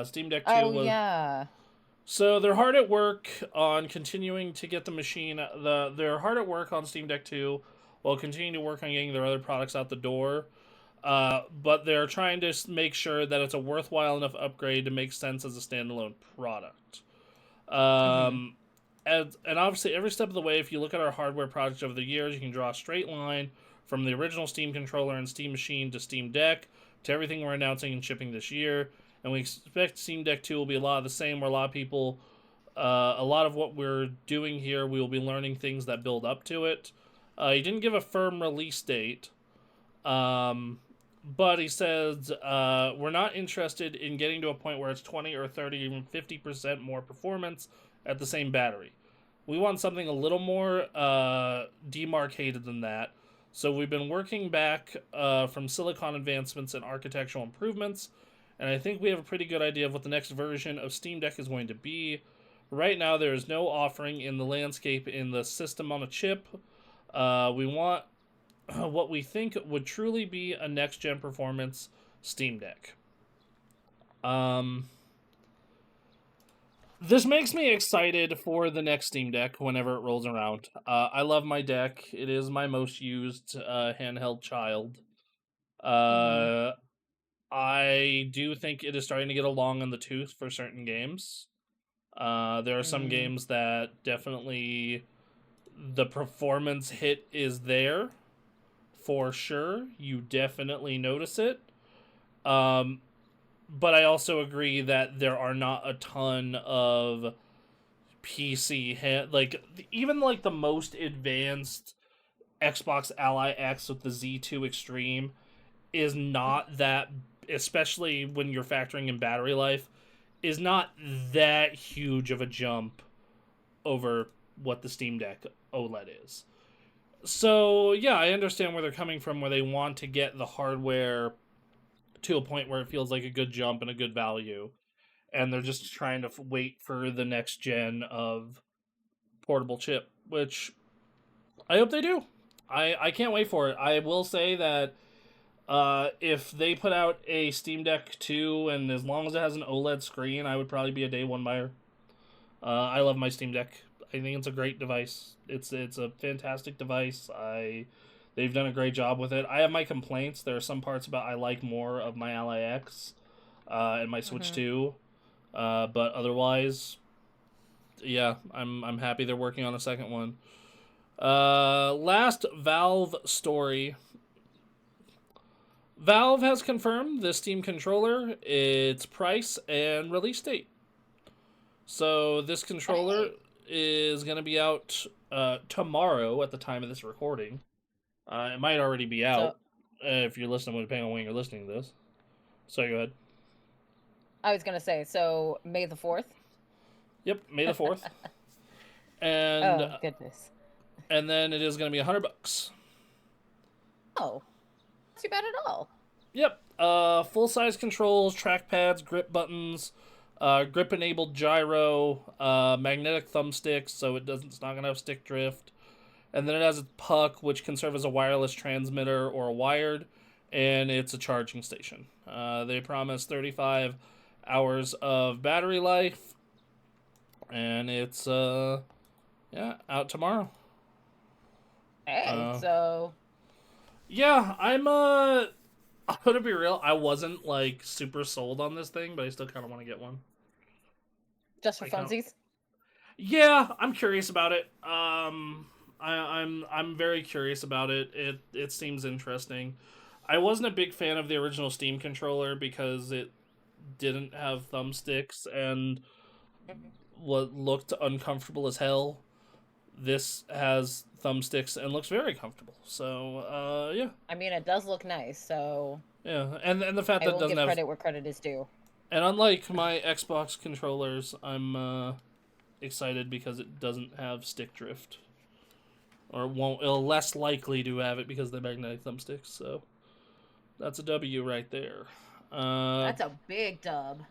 Steam Deck 2 Oh was yeah. so they're hard at work on continuing to get the machine. They're hard at work on Steam Deck 2 while continuing to work on getting their other products out the door. But they're trying to make sure that it's a worthwhile enough upgrade to make sense as a standalone product. Mm-hmm. Um, and obviously, every step of the way, if you look at our hardware projects over the years, you can draw a straight line from the original Steam controller and Steam machine to Steam Deck to everything we're announcing and shipping this year. And we expect Steam Deck 2 will be a lot of the same, where a lot of people, a lot of what we're doing here, we will be learning things that build up to it. He didn't give a firm release date, um, but he says, we're not interested in getting to a point where it's 20 or 30, even 50% more performance at the same battery. We want something a little more demarcated than that. So we've been working back from silicon advancements and architectural improvements, and I think we have a pretty good idea of what the next version of Steam Deck is going to be. Right now, there is no offering in the landscape in the system on a chip. We want what we think would truly be a next gen performance Steam Deck. Um, this makes me excited for the next Steam Deck whenever it rolls around. I love my deck. It is my most used handheld child. Mm-hmm. Uh, I do think it is starting to get along on the tooth for certain games. There are some Mm. games that definitely the performance hit is there for sure. You definitely notice it. Um, but I also agree that there are not a ton of like even like the most advanced Xbox Ally X with the Z2 Extreme is not that, especially when you're factoring in battery life, is not that huge of a jump over what the Steam Deck OLED is. So, yeah, I understand where they're coming from, where they want to get the hardware to a point where it feels like a good jump and a good value. And they're just trying to wait for the next gen of portable chip, which I hope they do. I can't wait for it. I will say that if they put out a Steam Deck 2 and as long as it has an OLED screen, I would probably be a day one buyer. I love my Steam Deck. I think it's a great device. It's a fantastic device. They've done a great job with it. I have my complaints. There are some parts about I like more of my Ally X and my Switch Mm-hmm. 2. But otherwise, yeah, I'm happy they're working on a second one. Last Valve story. Valve has confirmed the Steam controller, its price, and release date. So this controller Hey. is going to be out tomorrow at the time of this recording. It might already be So out if you're listening, depending on when you're listening to this. So go ahead. I was gonna say, so May the 4th. Yep, May the 4th. And Oh goodness. and then it is going to be $100. Oh, too bad at all. Yep. Full size controls, trackpads, grip buttons, grip enabled gyro, magnetic thumbsticks, so it's not gonna have stick drift. And then it has a puck, which can serve as a wireless transmitter or a wired, and it's a charging station. They promise 35 hours of battery life, and it's yeah, out tomorrow. Hey, Uh, so yeah, I'm gonna be real. I wasn't like super sold on this thing, but I still kind of want to get one. just for I kind of, funsies? yeah, I'm curious about it. I'm very curious about it. It seems interesting. I wasn't a big fan of the original Steam controller because it didn't have thumbsticks and Mhm. what looked uncomfortable as hell. This has thumbsticks and looks very comfortable. So, yeah, I mean, it does look nice, so yeah, and the fact I that it will doesn't give have credit where credit is due. And unlike my Xbox controllers, I'm excited because it doesn't have stick drift, or won't. It'll less likely to have it because of the magnetic thumbsticks. So that's a W right there. That's a big dub.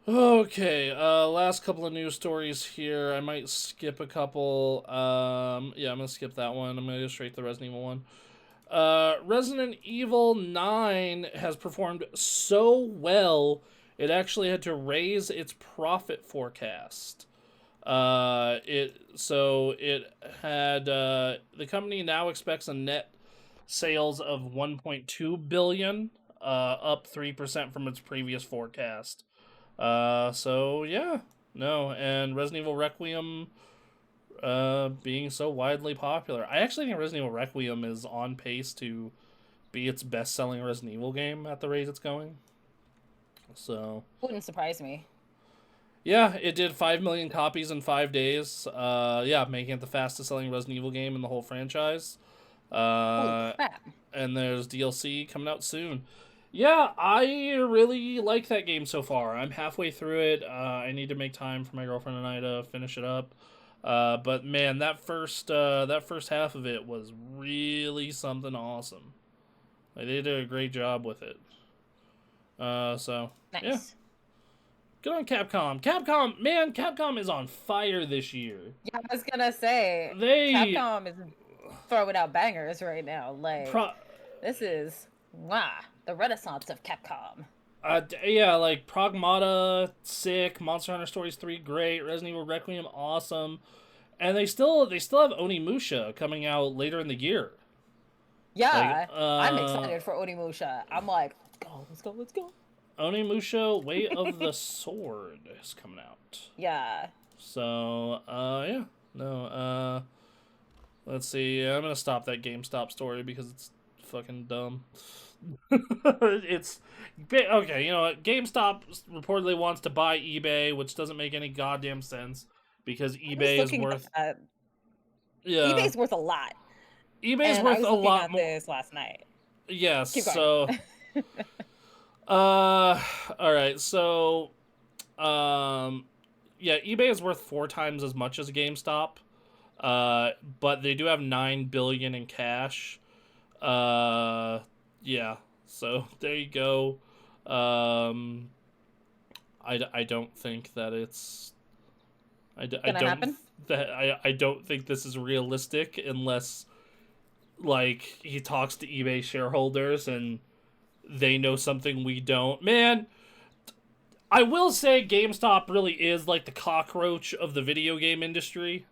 Okay, last couple of news stories here. I might skip a couple. Yeah, I'm gonna skip that one. I'm gonna go straight to the Resident Evil one. Resident Evil 9 has performed so well, it actually had to raise its profit forecast. It had the company now expects a net sales of 1.2 billion, up 3% from its previous forecast. So yeah, no, and Resident Evil Requiem, being so widely popular. I actually think Resident Evil Requiem is on pace to be its best-selling Resident Evil game at the rate it's going. So Wouldn't surprise me. yeah, it did 5 million copies in 5 days. Yeah, making it the fastest-selling Resident Evil game in the whole franchise. Holy Uh, crap. and there's DLC coming out soon. Yeah, I really like that game so far. I'm halfway through it. I need to make time for my girlfriend and I to finish it up. But man, that first half of it was really something awesome. Like, they did a great job with it. So yeah, Nice. good on Capcom. Capcom is on fire this year. Yeah, I was gonna say, They Capcom is throwing out bangers right now. Like, pro this is, wow, the renaissance of Capcom. Yeah, like Pragmata, sick. Monster Hunter Stories 3, great. Resident Evil Requiem, awesome. And they still have Onimusha coming out later in the year. Like, Yeah, I'm excited for Onimusha. I'm like, let's go, let's go, let's go. Onimusha Way of the Sword is coming out. Yeah. So, yeah. No, let's see. I'm gonna stop that GameStop story because it's fucking dumb. It's okay. You know what? GameStop reportedly wants to buy eBay, which doesn't make any goddamn sense because I was eBay is looking worth. at Yeah, eBay's worth a lot. eBay is And I worth was a looking lot at more. this last night. Yes. Keep going. So, all right. So, um, yeah, eBay is worth 4 times as much as GameStop. But they do have 9 billion in cash. Yeah. So there you go. Um, I don't think that it's. I Gonna don't happen? I don't think this is realistic unless like he talks to eBay shareholders and they know something we don't. Man, I will say GameStop really is like the cockroach of the video game industry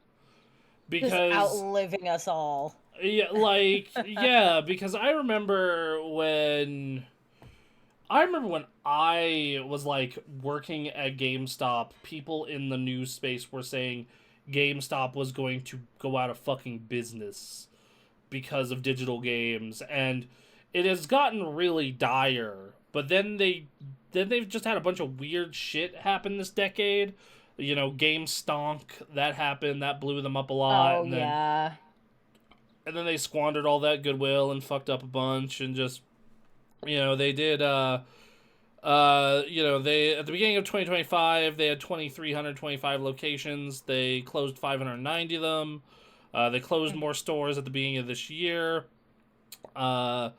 Just because outliving us all. yeah, like yeah, because I remember when I was like working at GameStop, people in the news space were saying GameStop was going to go out of fucking business because of digital games, and it has gotten really dire. But they've just had a bunch of weird shit happen this decade. You know, Game Stonk, that happened, that blew them up a lot, Oh and then yeah. they squandered all that goodwill and fucked up a bunch and just they did they at the beginning of 2025 they had 2,325 locations. They closed 590 of them. They closed more stores at the beginning of this year. And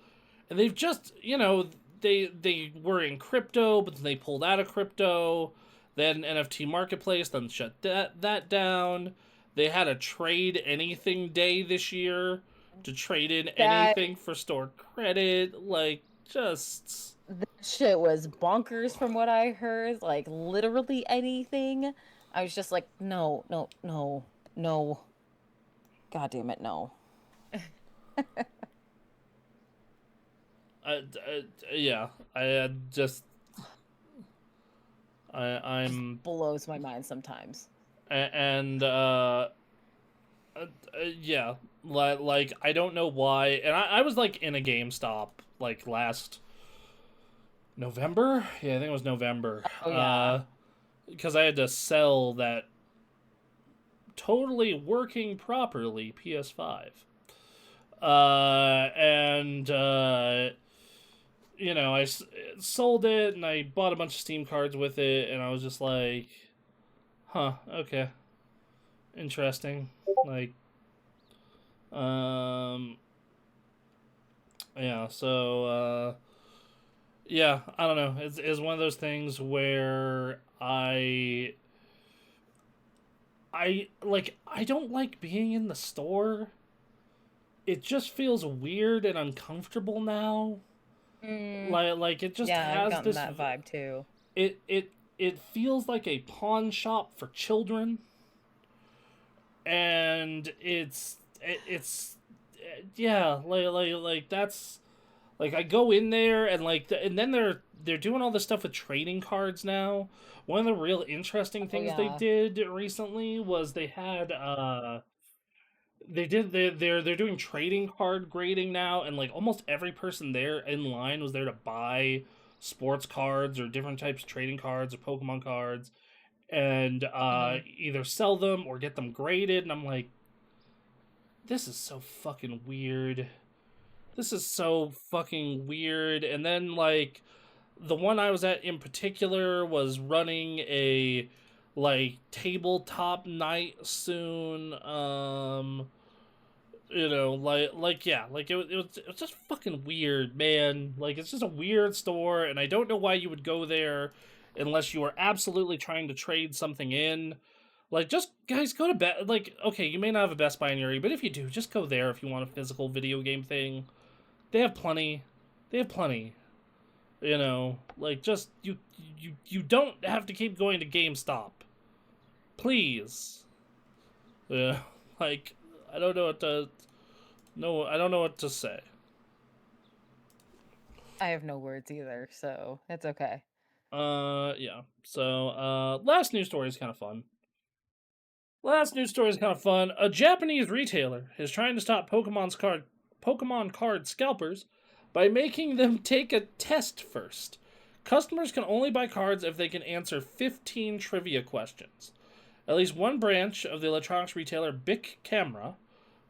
they've just they were in crypto, but then they pulled out of crypto. They had an NFT marketplace, then shut that down. They had a trade anything day this year to trade in That anything for store credit. Like, just. that shit was bonkers from what I heard. Like literally anything. I was just like, no, no, no, no. God damn it, no. Uh, yeah, I just. I'm. Blows my mind sometimes. And, yeah. Like, I don't know why. And I was, like, in a GameStop, like, last November? Yeah, I think it was November. Oh yeah. Because I had to sell that totally working properly PS5. And I sold it and I bought a bunch of Steam cards with it, and I was just like, huh, okay, interesting. Like, um, yeah, so, yeah, I don't know. It's one of those things where I don't like being in the store. It just feels weird and uncomfortable now. Mm, Like it just yeah, I've has gotten this. that vibe too. It feels like a pawn shop for children, and it's yeah, like that's like I go in there and and then they're doing all this stuff with trading cards now. One of the real interesting Oh things they yeah. did recently was they're doing trading card grading now, and like almost every person there in line was there to buy sports cards or different types of trading cards or Pokemon cards, and Hmm. either sell them or get them graded. And I'm like, this is so fucking weird. This is so fucking weird. And then like the one I was at in particular was running a like tabletop night soon. Yeah, like it was just fucking weird, man. Like it's just a weird store, and I don't know why you would go there unless you were absolutely trying to trade something in. Like, just guys, go to Best. Like, okay, you may not have a Best Buy in your area, but if you do, just go there if you want a physical video game thing. They have plenty. They have plenty. Like just you don't have to keep going to GameStop, please. Yeah, like I don't know what to no, I don't know what to say. I have no words either, so it's okay. Yeah. So, last news story is kind of fun. Last news story is kind of fun. A Japanese retailer is trying to stop Pokemon card scalpers by making them take a test first. Customers can only buy cards if they can answer 15 trivia questions. At least one branch of the electronics retailer Bic Camera,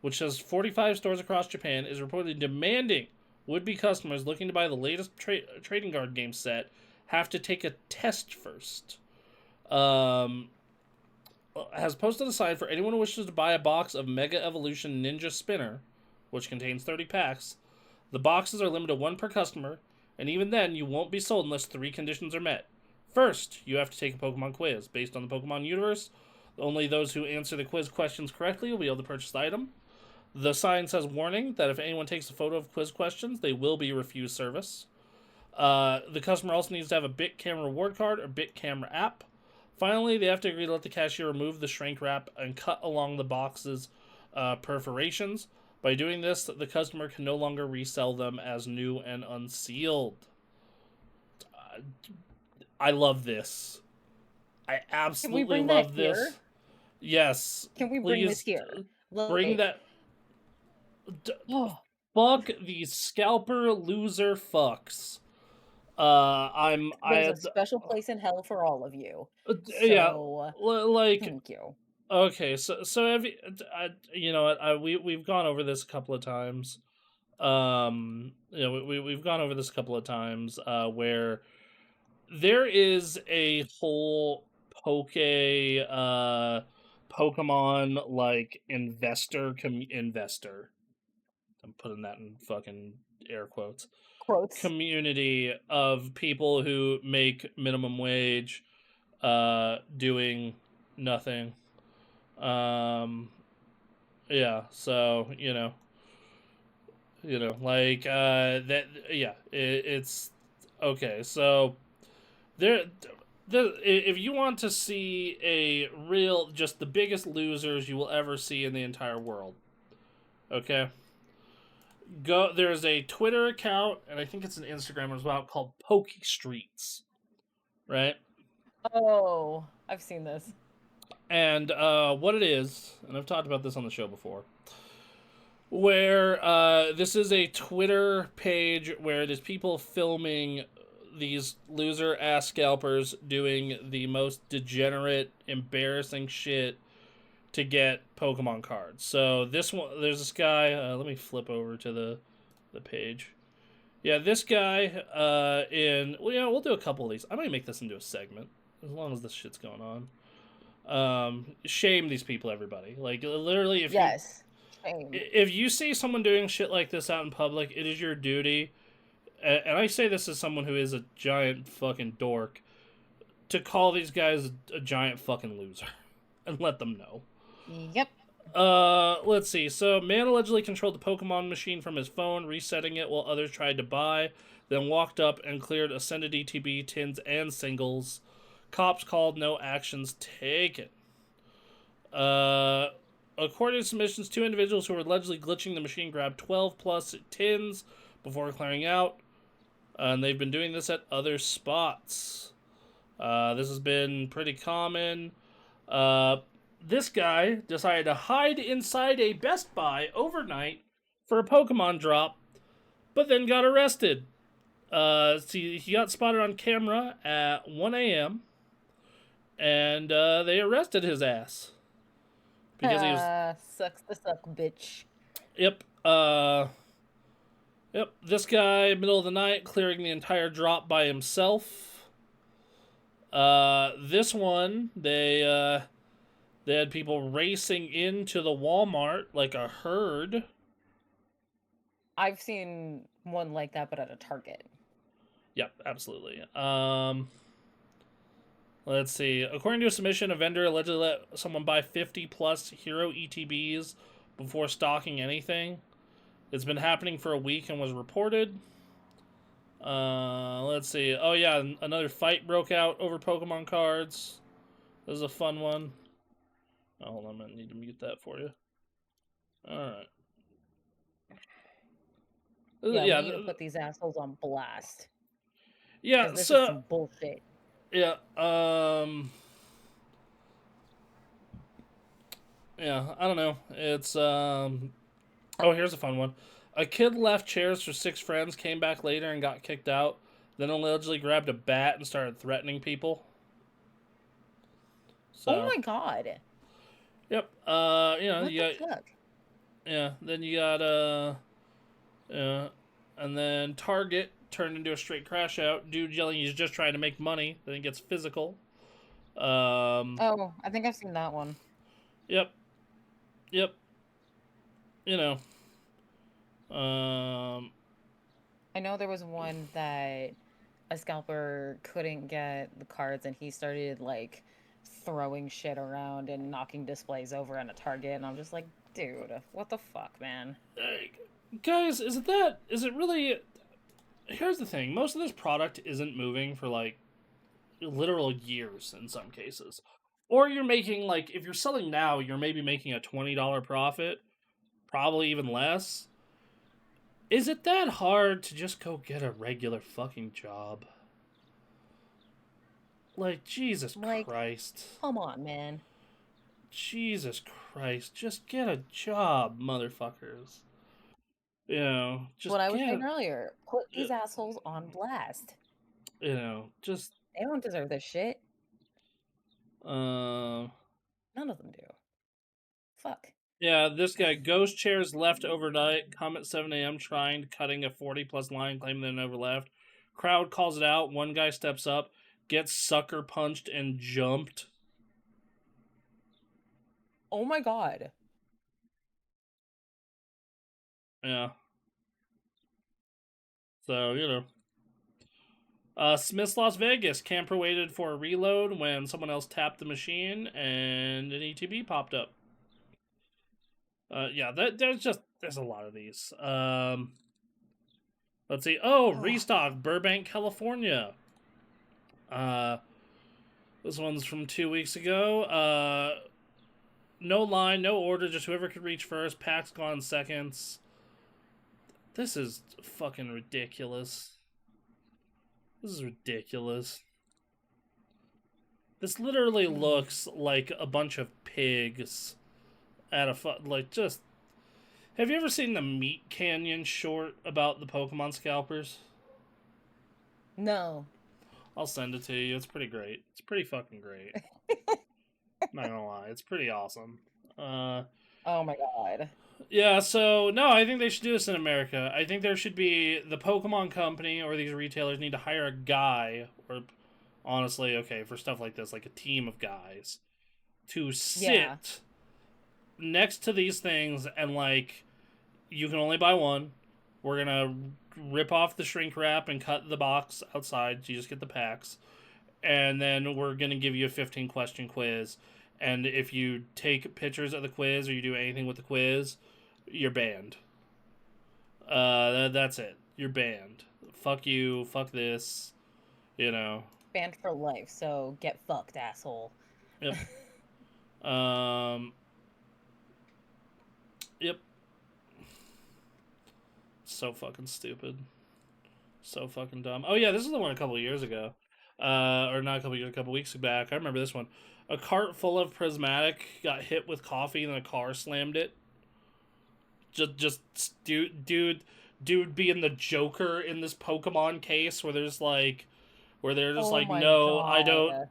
which has 45 stores across Japan, is reportedly demanding would-be customers looking to buy the latest trading card game set have to take a test first. Um, has posted a sign for anyone who wishes to buy a box of Mega Evolution Ninja Spinner, which contains 30 packs. The boxes are limited to one per customer, and even then, you won't be sold unless three conditions are met. First, you have to take a Pokemon quiz. Based on the Pokemon universe, only those who answer the quiz questions correctly will be able to purchase the item. The sign says warning that if anyone takes a photo of quiz questions, they will be refused service. The customer also needs to have a Bit Camera reward card or Bit Camera app. Finally, they have to agree to let the cashier remove the shrink wrap and cut along the box's perforations. By doing this, the customer can no longer resell them as new and unsealed. I love this. I Can we absolutely bring that love this. here? Yes, Can we bring this please here? bring Like, that. D- oh, Fuck these scalper loser fucks. there's a special place in hell for all of you. Yeah, So, like thank you. okay, so have you, you know what, we've gone over this a couple of times. We've gone over this a couple of times. Where there is a whole Pokemon like investor. I'm putting that in fucking air quotes. Quotes. Community of people who make minimum wage, doing nothing. Um, yeah, so like that. Yeah, it's okay. So there, if you want to see a real, just the biggest losers you will ever see in the entire world, okay, go. There's a Twitter account, and I think it's an Instagram as well, called Poke Streets, right? Oh, I've seen this. And what it is, and I've talked about this on the show before, where this is a Twitter page where it is people filming these loser ass scalpers doing the most degenerate, embarrassing shit to get Pokemon cards. So this one, there's this guy. Let me flip over to the page. Yeah, this guy, we'll do a couple of these. I might make this into a segment, as long as this shit's going on. Shame these people, everybody. Like, literally, Yes. Shame. if you see someone doing shit like this out in public, it is your duty, and I say this as someone who is a giant fucking dork, to call these guys a giant fucking loser, and let them know. Yep. Let's see. So, man allegedly controlled the Pokemon machine from his phone, resetting it while others tried to buy, then walked up and cleared Ascended ETB tins and singles. Cops called, no actions taken. Uh, According to submissions, two individuals who were allegedly glitching the machine grabbed 12 plus tins before clearing out, and they've been doing this at other spots. This has been pretty common. This guy decided to hide inside a Best Buy overnight for a Pokemon drop, but then got arrested. See, he got spotted on camera at 1 a.m. and they arrested his ass because he was. Sucks to suck, bitch. Yep. Yep. This guy, middle of the night, clearing the entire drop by himself. This one, they had people racing into the Walmart like a herd. I've seen one like that, but at a Target. Yep, absolutely. Let's see. According to a submission, a vendor allegedly let someone buy 50 plus hero ETBs before stocking anything. It's been happening for a week and was reported. Let's see. Oh yeah, another fight broke out over Pokemon cards. This is a fun one. Oh, hold on, I need to mute that for you. Alright. Yeah, we need to put these assholes on blast. Yeah, this is some bullshit. Yeah, yeah, I don't know. It's, oh, here's a fun one. A kid left chairs for 6 friends, came back later and got kicked out, then allegedly grabbed a bat and started threatening people. So, oh my god. Yep, what the fuck? Yeah, then you got, and then Target turned into a straight crash out. Dude yelling he's just trying to make money, then it gets physical. Oh, I think I've seen that one. Yep. You know. I know there was one that a scalper couldn't get the cards and he started like throwing shit around and knocking displays over on a Target, and I'm just like, dude, what the fuck, man? Guys, is it really? Here's the thing: most of this product isn't moving for like literal years in some cases, or you're making like if you're selling now, you're maybe making a $20 profit, probably even less. Is it that hard to just go get a regular fucking job? Like, Jesus Christ. Come on, man. Jesus Christ. Just get a job, motherfuckers. You know, just what I was saying earlier. Put these assholes on blast. You know, just... They don't deserve this shit. None of them do. Fuck. Yeah, this guy, ghost chairs left overnight, come at 7 a.m. trying, cutting a 40-plus line, claiming they never left. Crowd calls it out, one guy steps up, gets sucker punched and jumped. Oh my god. Yeah. So, you know. Smith's Las Vegas. Camper waited for a reload when someone else tapped the machine and an ETB popped up. Yeah, there's a lot of these. Let's see. Oh, restock, Burbank, California. This one's from 2 weeks ago. No line, no order, just whoever could reach first. Packs gone in seconds. This is fucking ridiculous. This is ridiculous. This literally looks like a bunch of pigs at a just... Have you ever seen the Meat Canyon short about the Pokemon scalpers? No. I'll send it to you. It's pretty great. It's pretty fucking great. Not gonna lie. It's pretty awesome. Oh my god. Yeah, so no, I think they should do this in America. I think there should be the Pokemon Company or these retailers need to hire a guy, or honestly, okay, for stuff like this, like a team of guys to Yeah. sit next to these things and like you can only buy one. We're gonna rip off the shrink wrap and cut the box outside. So you just get the packs, and then we're gonna give you a 15-question quiz. And if you take pictures of the quiz or you do anything with the quiz, you're banned. That's it. You're banned. Fuck you. Fuck this. You know. Banned for life, so get fucked, asshole. Yep. Um. Yep. So fucking stupid. So fucking dumb. Oh yeah, this is the one a couple of years ago. Or not a couple of years, a couple of weeks back. I remember this one. A cart full of prismatic got hit with coffee and a car slammed it. Dude being the Joker in this Pokemon case where they're just Oh like, my no, I don't. god.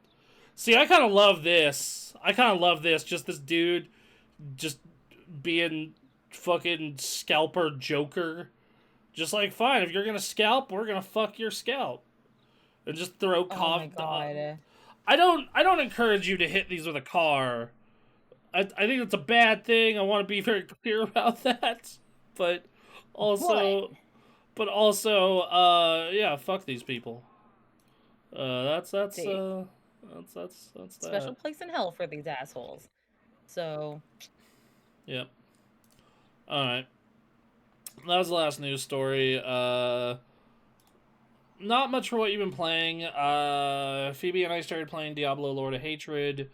See, I kind of love this. I kind of love this. Just this dude, just being fucking scalper Joker. Just like, fine, if you're gonna scalp, we're gonna fuck your scalp and just throw Oh my cough. god. I don't encourage you to hit these with a car. I think it's a bad thing. I want to be very clear about that. But But also, yeah, fuck these people. That's see, that's special that. place in hell for these assholes. So, Yep. All right. That was the last news story. Not much for what you've been playing. Phoebe and I started playing Diablo: Lord of Hatred.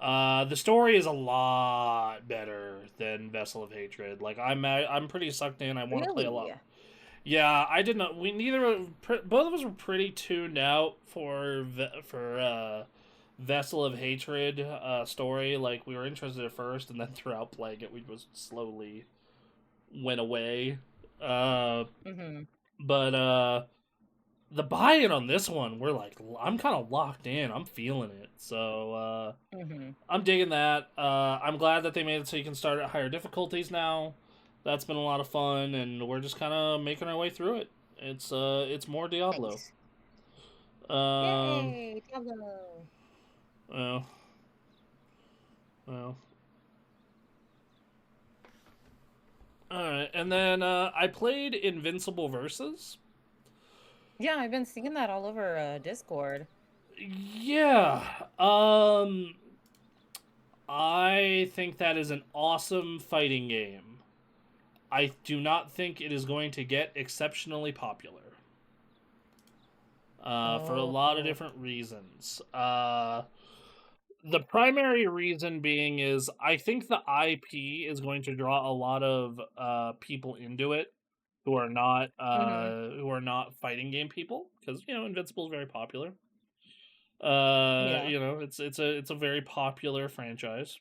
The story is a lot better than Vessel of Hatred. Like I'm pretty sucked in. I want to play a lot. really? Yeah, I did not. We neither. Both of us were pretty tuned out for Vessel of Hatred story. Like we were interested at first, and then throughout playing it, we just slowly went away. Uh, Mhm. but the buy-in on this one, we're like, I'm kind of locked in. I'm feeling it. So Mhm. I'm digging that. I'm glad that they made it so you can start at higher difficulties now. That's been a lot of fun, and we're just kind of making our way through it. It's more Diablo. Nice. Um, Yay, Diablo. well, well. All right, and then I played Invincible Versus. Yeah, I've been seeing that all over Discord. Yeah. I think that is an awesome fighting game. I do not think it is going to get exceptionally popular. For a lot of Oh. different reasons. The primary reason being is I think the IP is going to draw a lot of people into it Mhm. who are not fighting game people because Invincible is very popular. Yeah. It's a very popular franchise,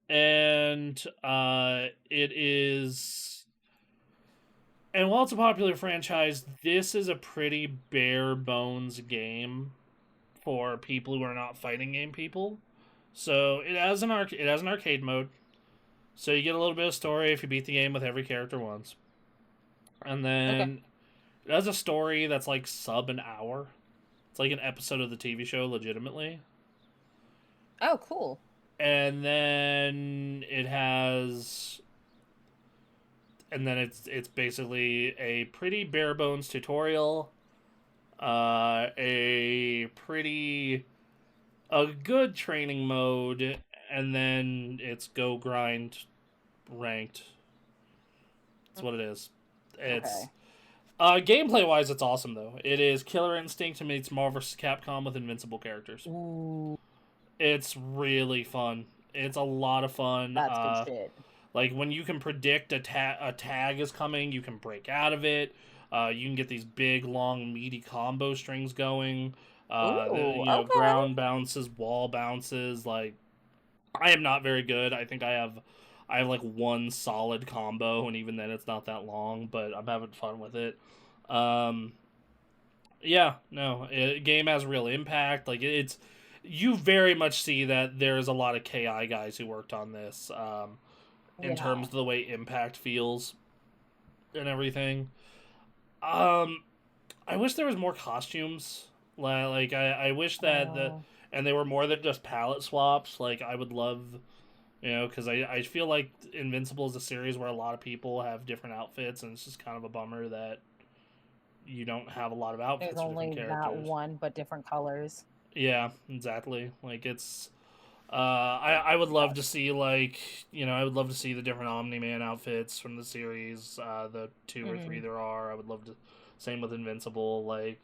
and it is. And while it's a popular franchise, this is a pretty bare bones game for people who are not fighting game people. So it has an arcade mode. So you get a little bit of story if you beat the game with every character once. And Okay. then it has a story that's like sub an hour. It's like an episode of the TV show legitimately. Oh, cool. And then it has and then it's basically a pretty bare bones tutorial, a good training mode, and then it's go grind ranked. That's what it is. It's Okay. gameplay wise, it's awesome though. It is Killer Instinct meets Marvel vs. Capcom with invincible characters. Ooh, It's really fun. It's a lot of fun. that's good shit. Like when you can predict a tag is coming, you can break out of it. You can get these big, long, meaty combo strings going. Ooh, okay. Ground bounces, wall bounces. Like I am not very good. I have like one solid combo, and even then, it's not that long. But I'm having fun with it. Um, yeah, no, game has real impact. Like it's you very much see that there's a lot of KI guys who worked on this. in terms Yeah. of the way Impact feels and everything. Um, I wish there was more costumes. Like I wish I that know. and they were more than just palette swaps. Like I would love, because I feel like Invincible is a series where a lot of people have different outfits, and it's just kind of a bummer that you don't have a lot of There's outfits for different only that characters. one, but different colors. Yeah, exactly. Like it's I would love to Yes. see, like, I would love to see the different Omni Man outfits from the series, the two or three Hmm. there are. I would love to. Same with Invincible. Like,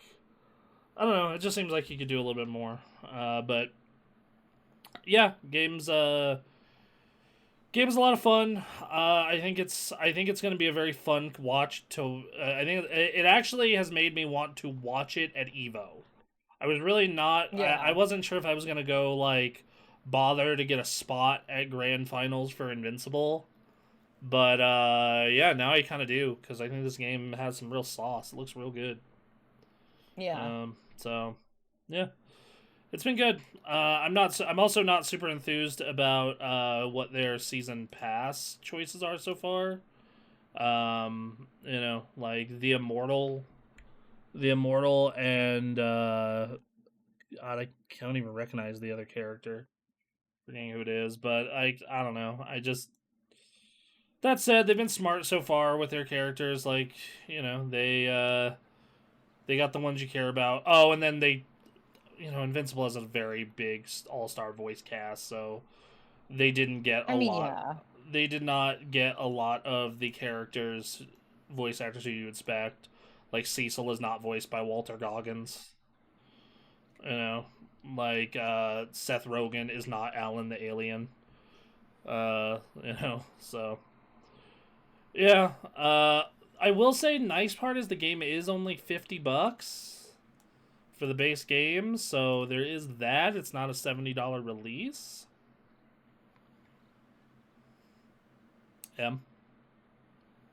I don't know. It just seems like you could do a little bit more. But yeah, game's a lot of fun. I think it's going to be a very fun watch. I think it actually has made me want to watch it at Evo. I was really not. I Yeah. wasn't sure if I was gonna go like bother to get a spot at grand finals for Invincible, but yeah, now I kind of do because I think this game has some real sauce. It looks real good. Yeah. So yeah, it's been good. I'm not. I'm also not super enthused about what their season pass choices are so far. Like the immortal, and God, I can't even recognize the other character. Forgetting who it is, but I don't know. That said, they've been smart so far with their characters. Like, they got the ones you care about. Oh, and then Invincible has a very big all star voice cast, so they didn't get I a mean, lot. yeah. They did not get a lot of the characters, voice actors who you expect. Like Cecil is not voiced by Walter Goggins. You know, like Seth Rogen is not Alan the Alien. So yeah. I will say, nice part is the game is only $50 for the base game, so there is that. It's not a $70 release. Yeah.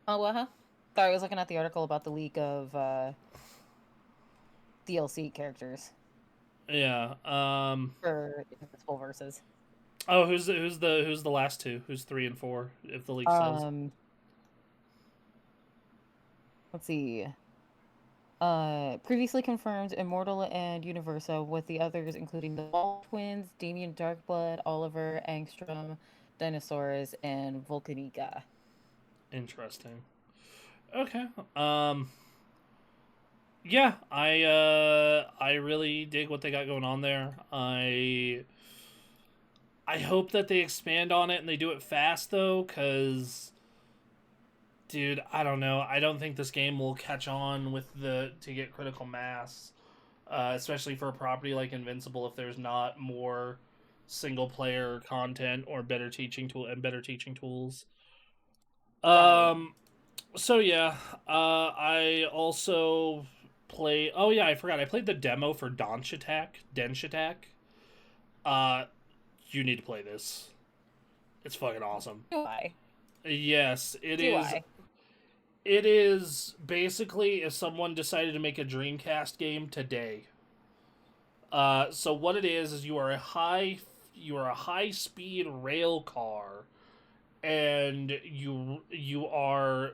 Oh, huh? Sorry, I was looking at the article about the leak of DLC characters Yeah. for Invincible versus. Oh, who's the last two? Who's 3 and 4? If the leak says. Um, let's see. Previously confirmed Immortal and Universo, with the others including the Ball Twins, Damien Darkblood, Oliver, Angstrom, Dinosaurs, and Volcanica. Interesting. Okay. Yeah, I really dig what they got going on there. I hope that they expand on it and they do it fast though, cuz dude, I don't know. I don't think this game will catch on with the to get critical mass, especially for a property like Invincible, if there's not more single player content or better teaching tools. Right. Um so yeah, I also play oh yeah, I forgot. I played the demo for Dench Attack. Uh you need to play this. It's fucking awesome. Do I? Yes, it Do is. I? It is basically if someone decided to make a Dreamcast game today. So what it is you are a high speed rail car, and you are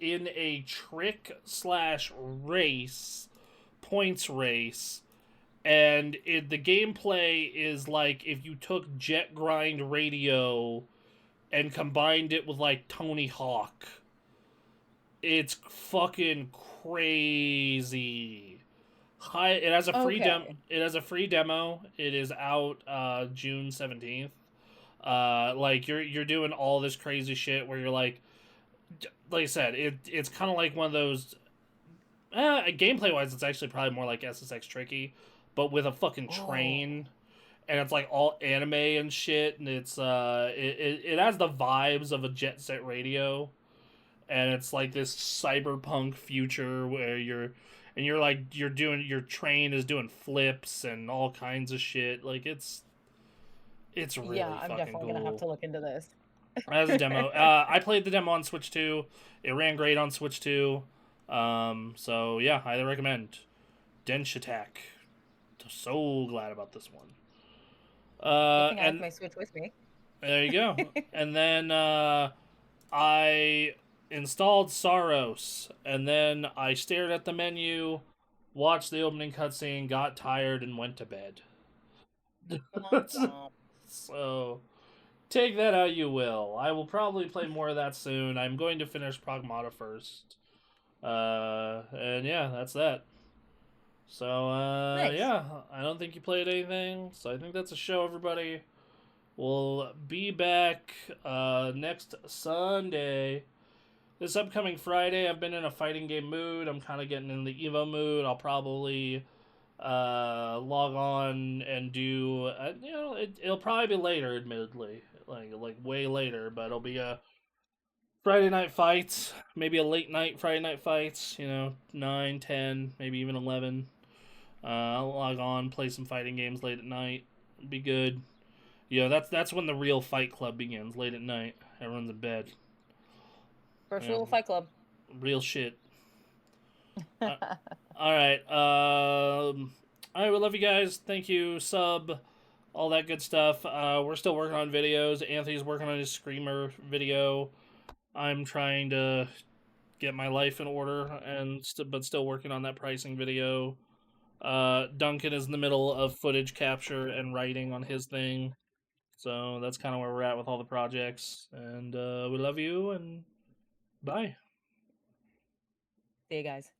in a trick slash race, points race, and the gameplay is like if you took Jet Grind Radio and combined it with like Tony Hawk. It's fucking crazy. Hi, it has a free dem. Okay. It has a free demo. It is out June 17th. Like you're doing all this crazy shit where you're like I said, it's kind of like one of those. Gameplay wise, it's actually probably more like SSX Tricky, but with a fucking Oh. train, and it's like all anime and shit, and it has the vibes of a Jet Set Radio, and it's like this cyberpunk future where you're doing your train is doing flips and all kinds of shit. Like it's Yeah, really I'm fucking definitely gonna have cool. to look into this. As a demo, I played the demo on Switch 2. It ran great on Switch 2. So yeah, highly recommend. Dench Attack. So glad about this one. Good thing I have And my Switch with me. There you go. And then I installed Saros, and then I stared at the menu, watched the opening cutscene, got tired, and went to bed. Womp womp. So take that how you will. I will probably play more of that soon. I'm going to finish Pragmata first. And yeah, that's that. So Nice. yeah, I don't think you played anything. So I think that's a show, everybody. We'll be back next Sunday. This upcoming Friday, I've been in a fighting game mood. I'm kind of getting in the Evo mood. I'll probably log on and do. It'll probably be later, admittedly, like way later. But it'll be a Friday night fight, maybe a late night Friday night fights. 9, 10, maybe even 11. I'll log on, play some fighting games late at night. It'll be good. That's when the real Fight Club begins, late at night. Everyone's in bed. Virtual Yeah, Fight Club. real shit. Uh, all right. All right. We love you guys. Thank you. Sub. All that good stuff. We're still working on videos. Anthony's working on his screamer video. I'm trying to get my life in order, but still working on that pricing video. Duncan is in the middle of footage capture and writing on his thing. So that's kind of where we're at with all the projects. And we love you, and bye. See you guys.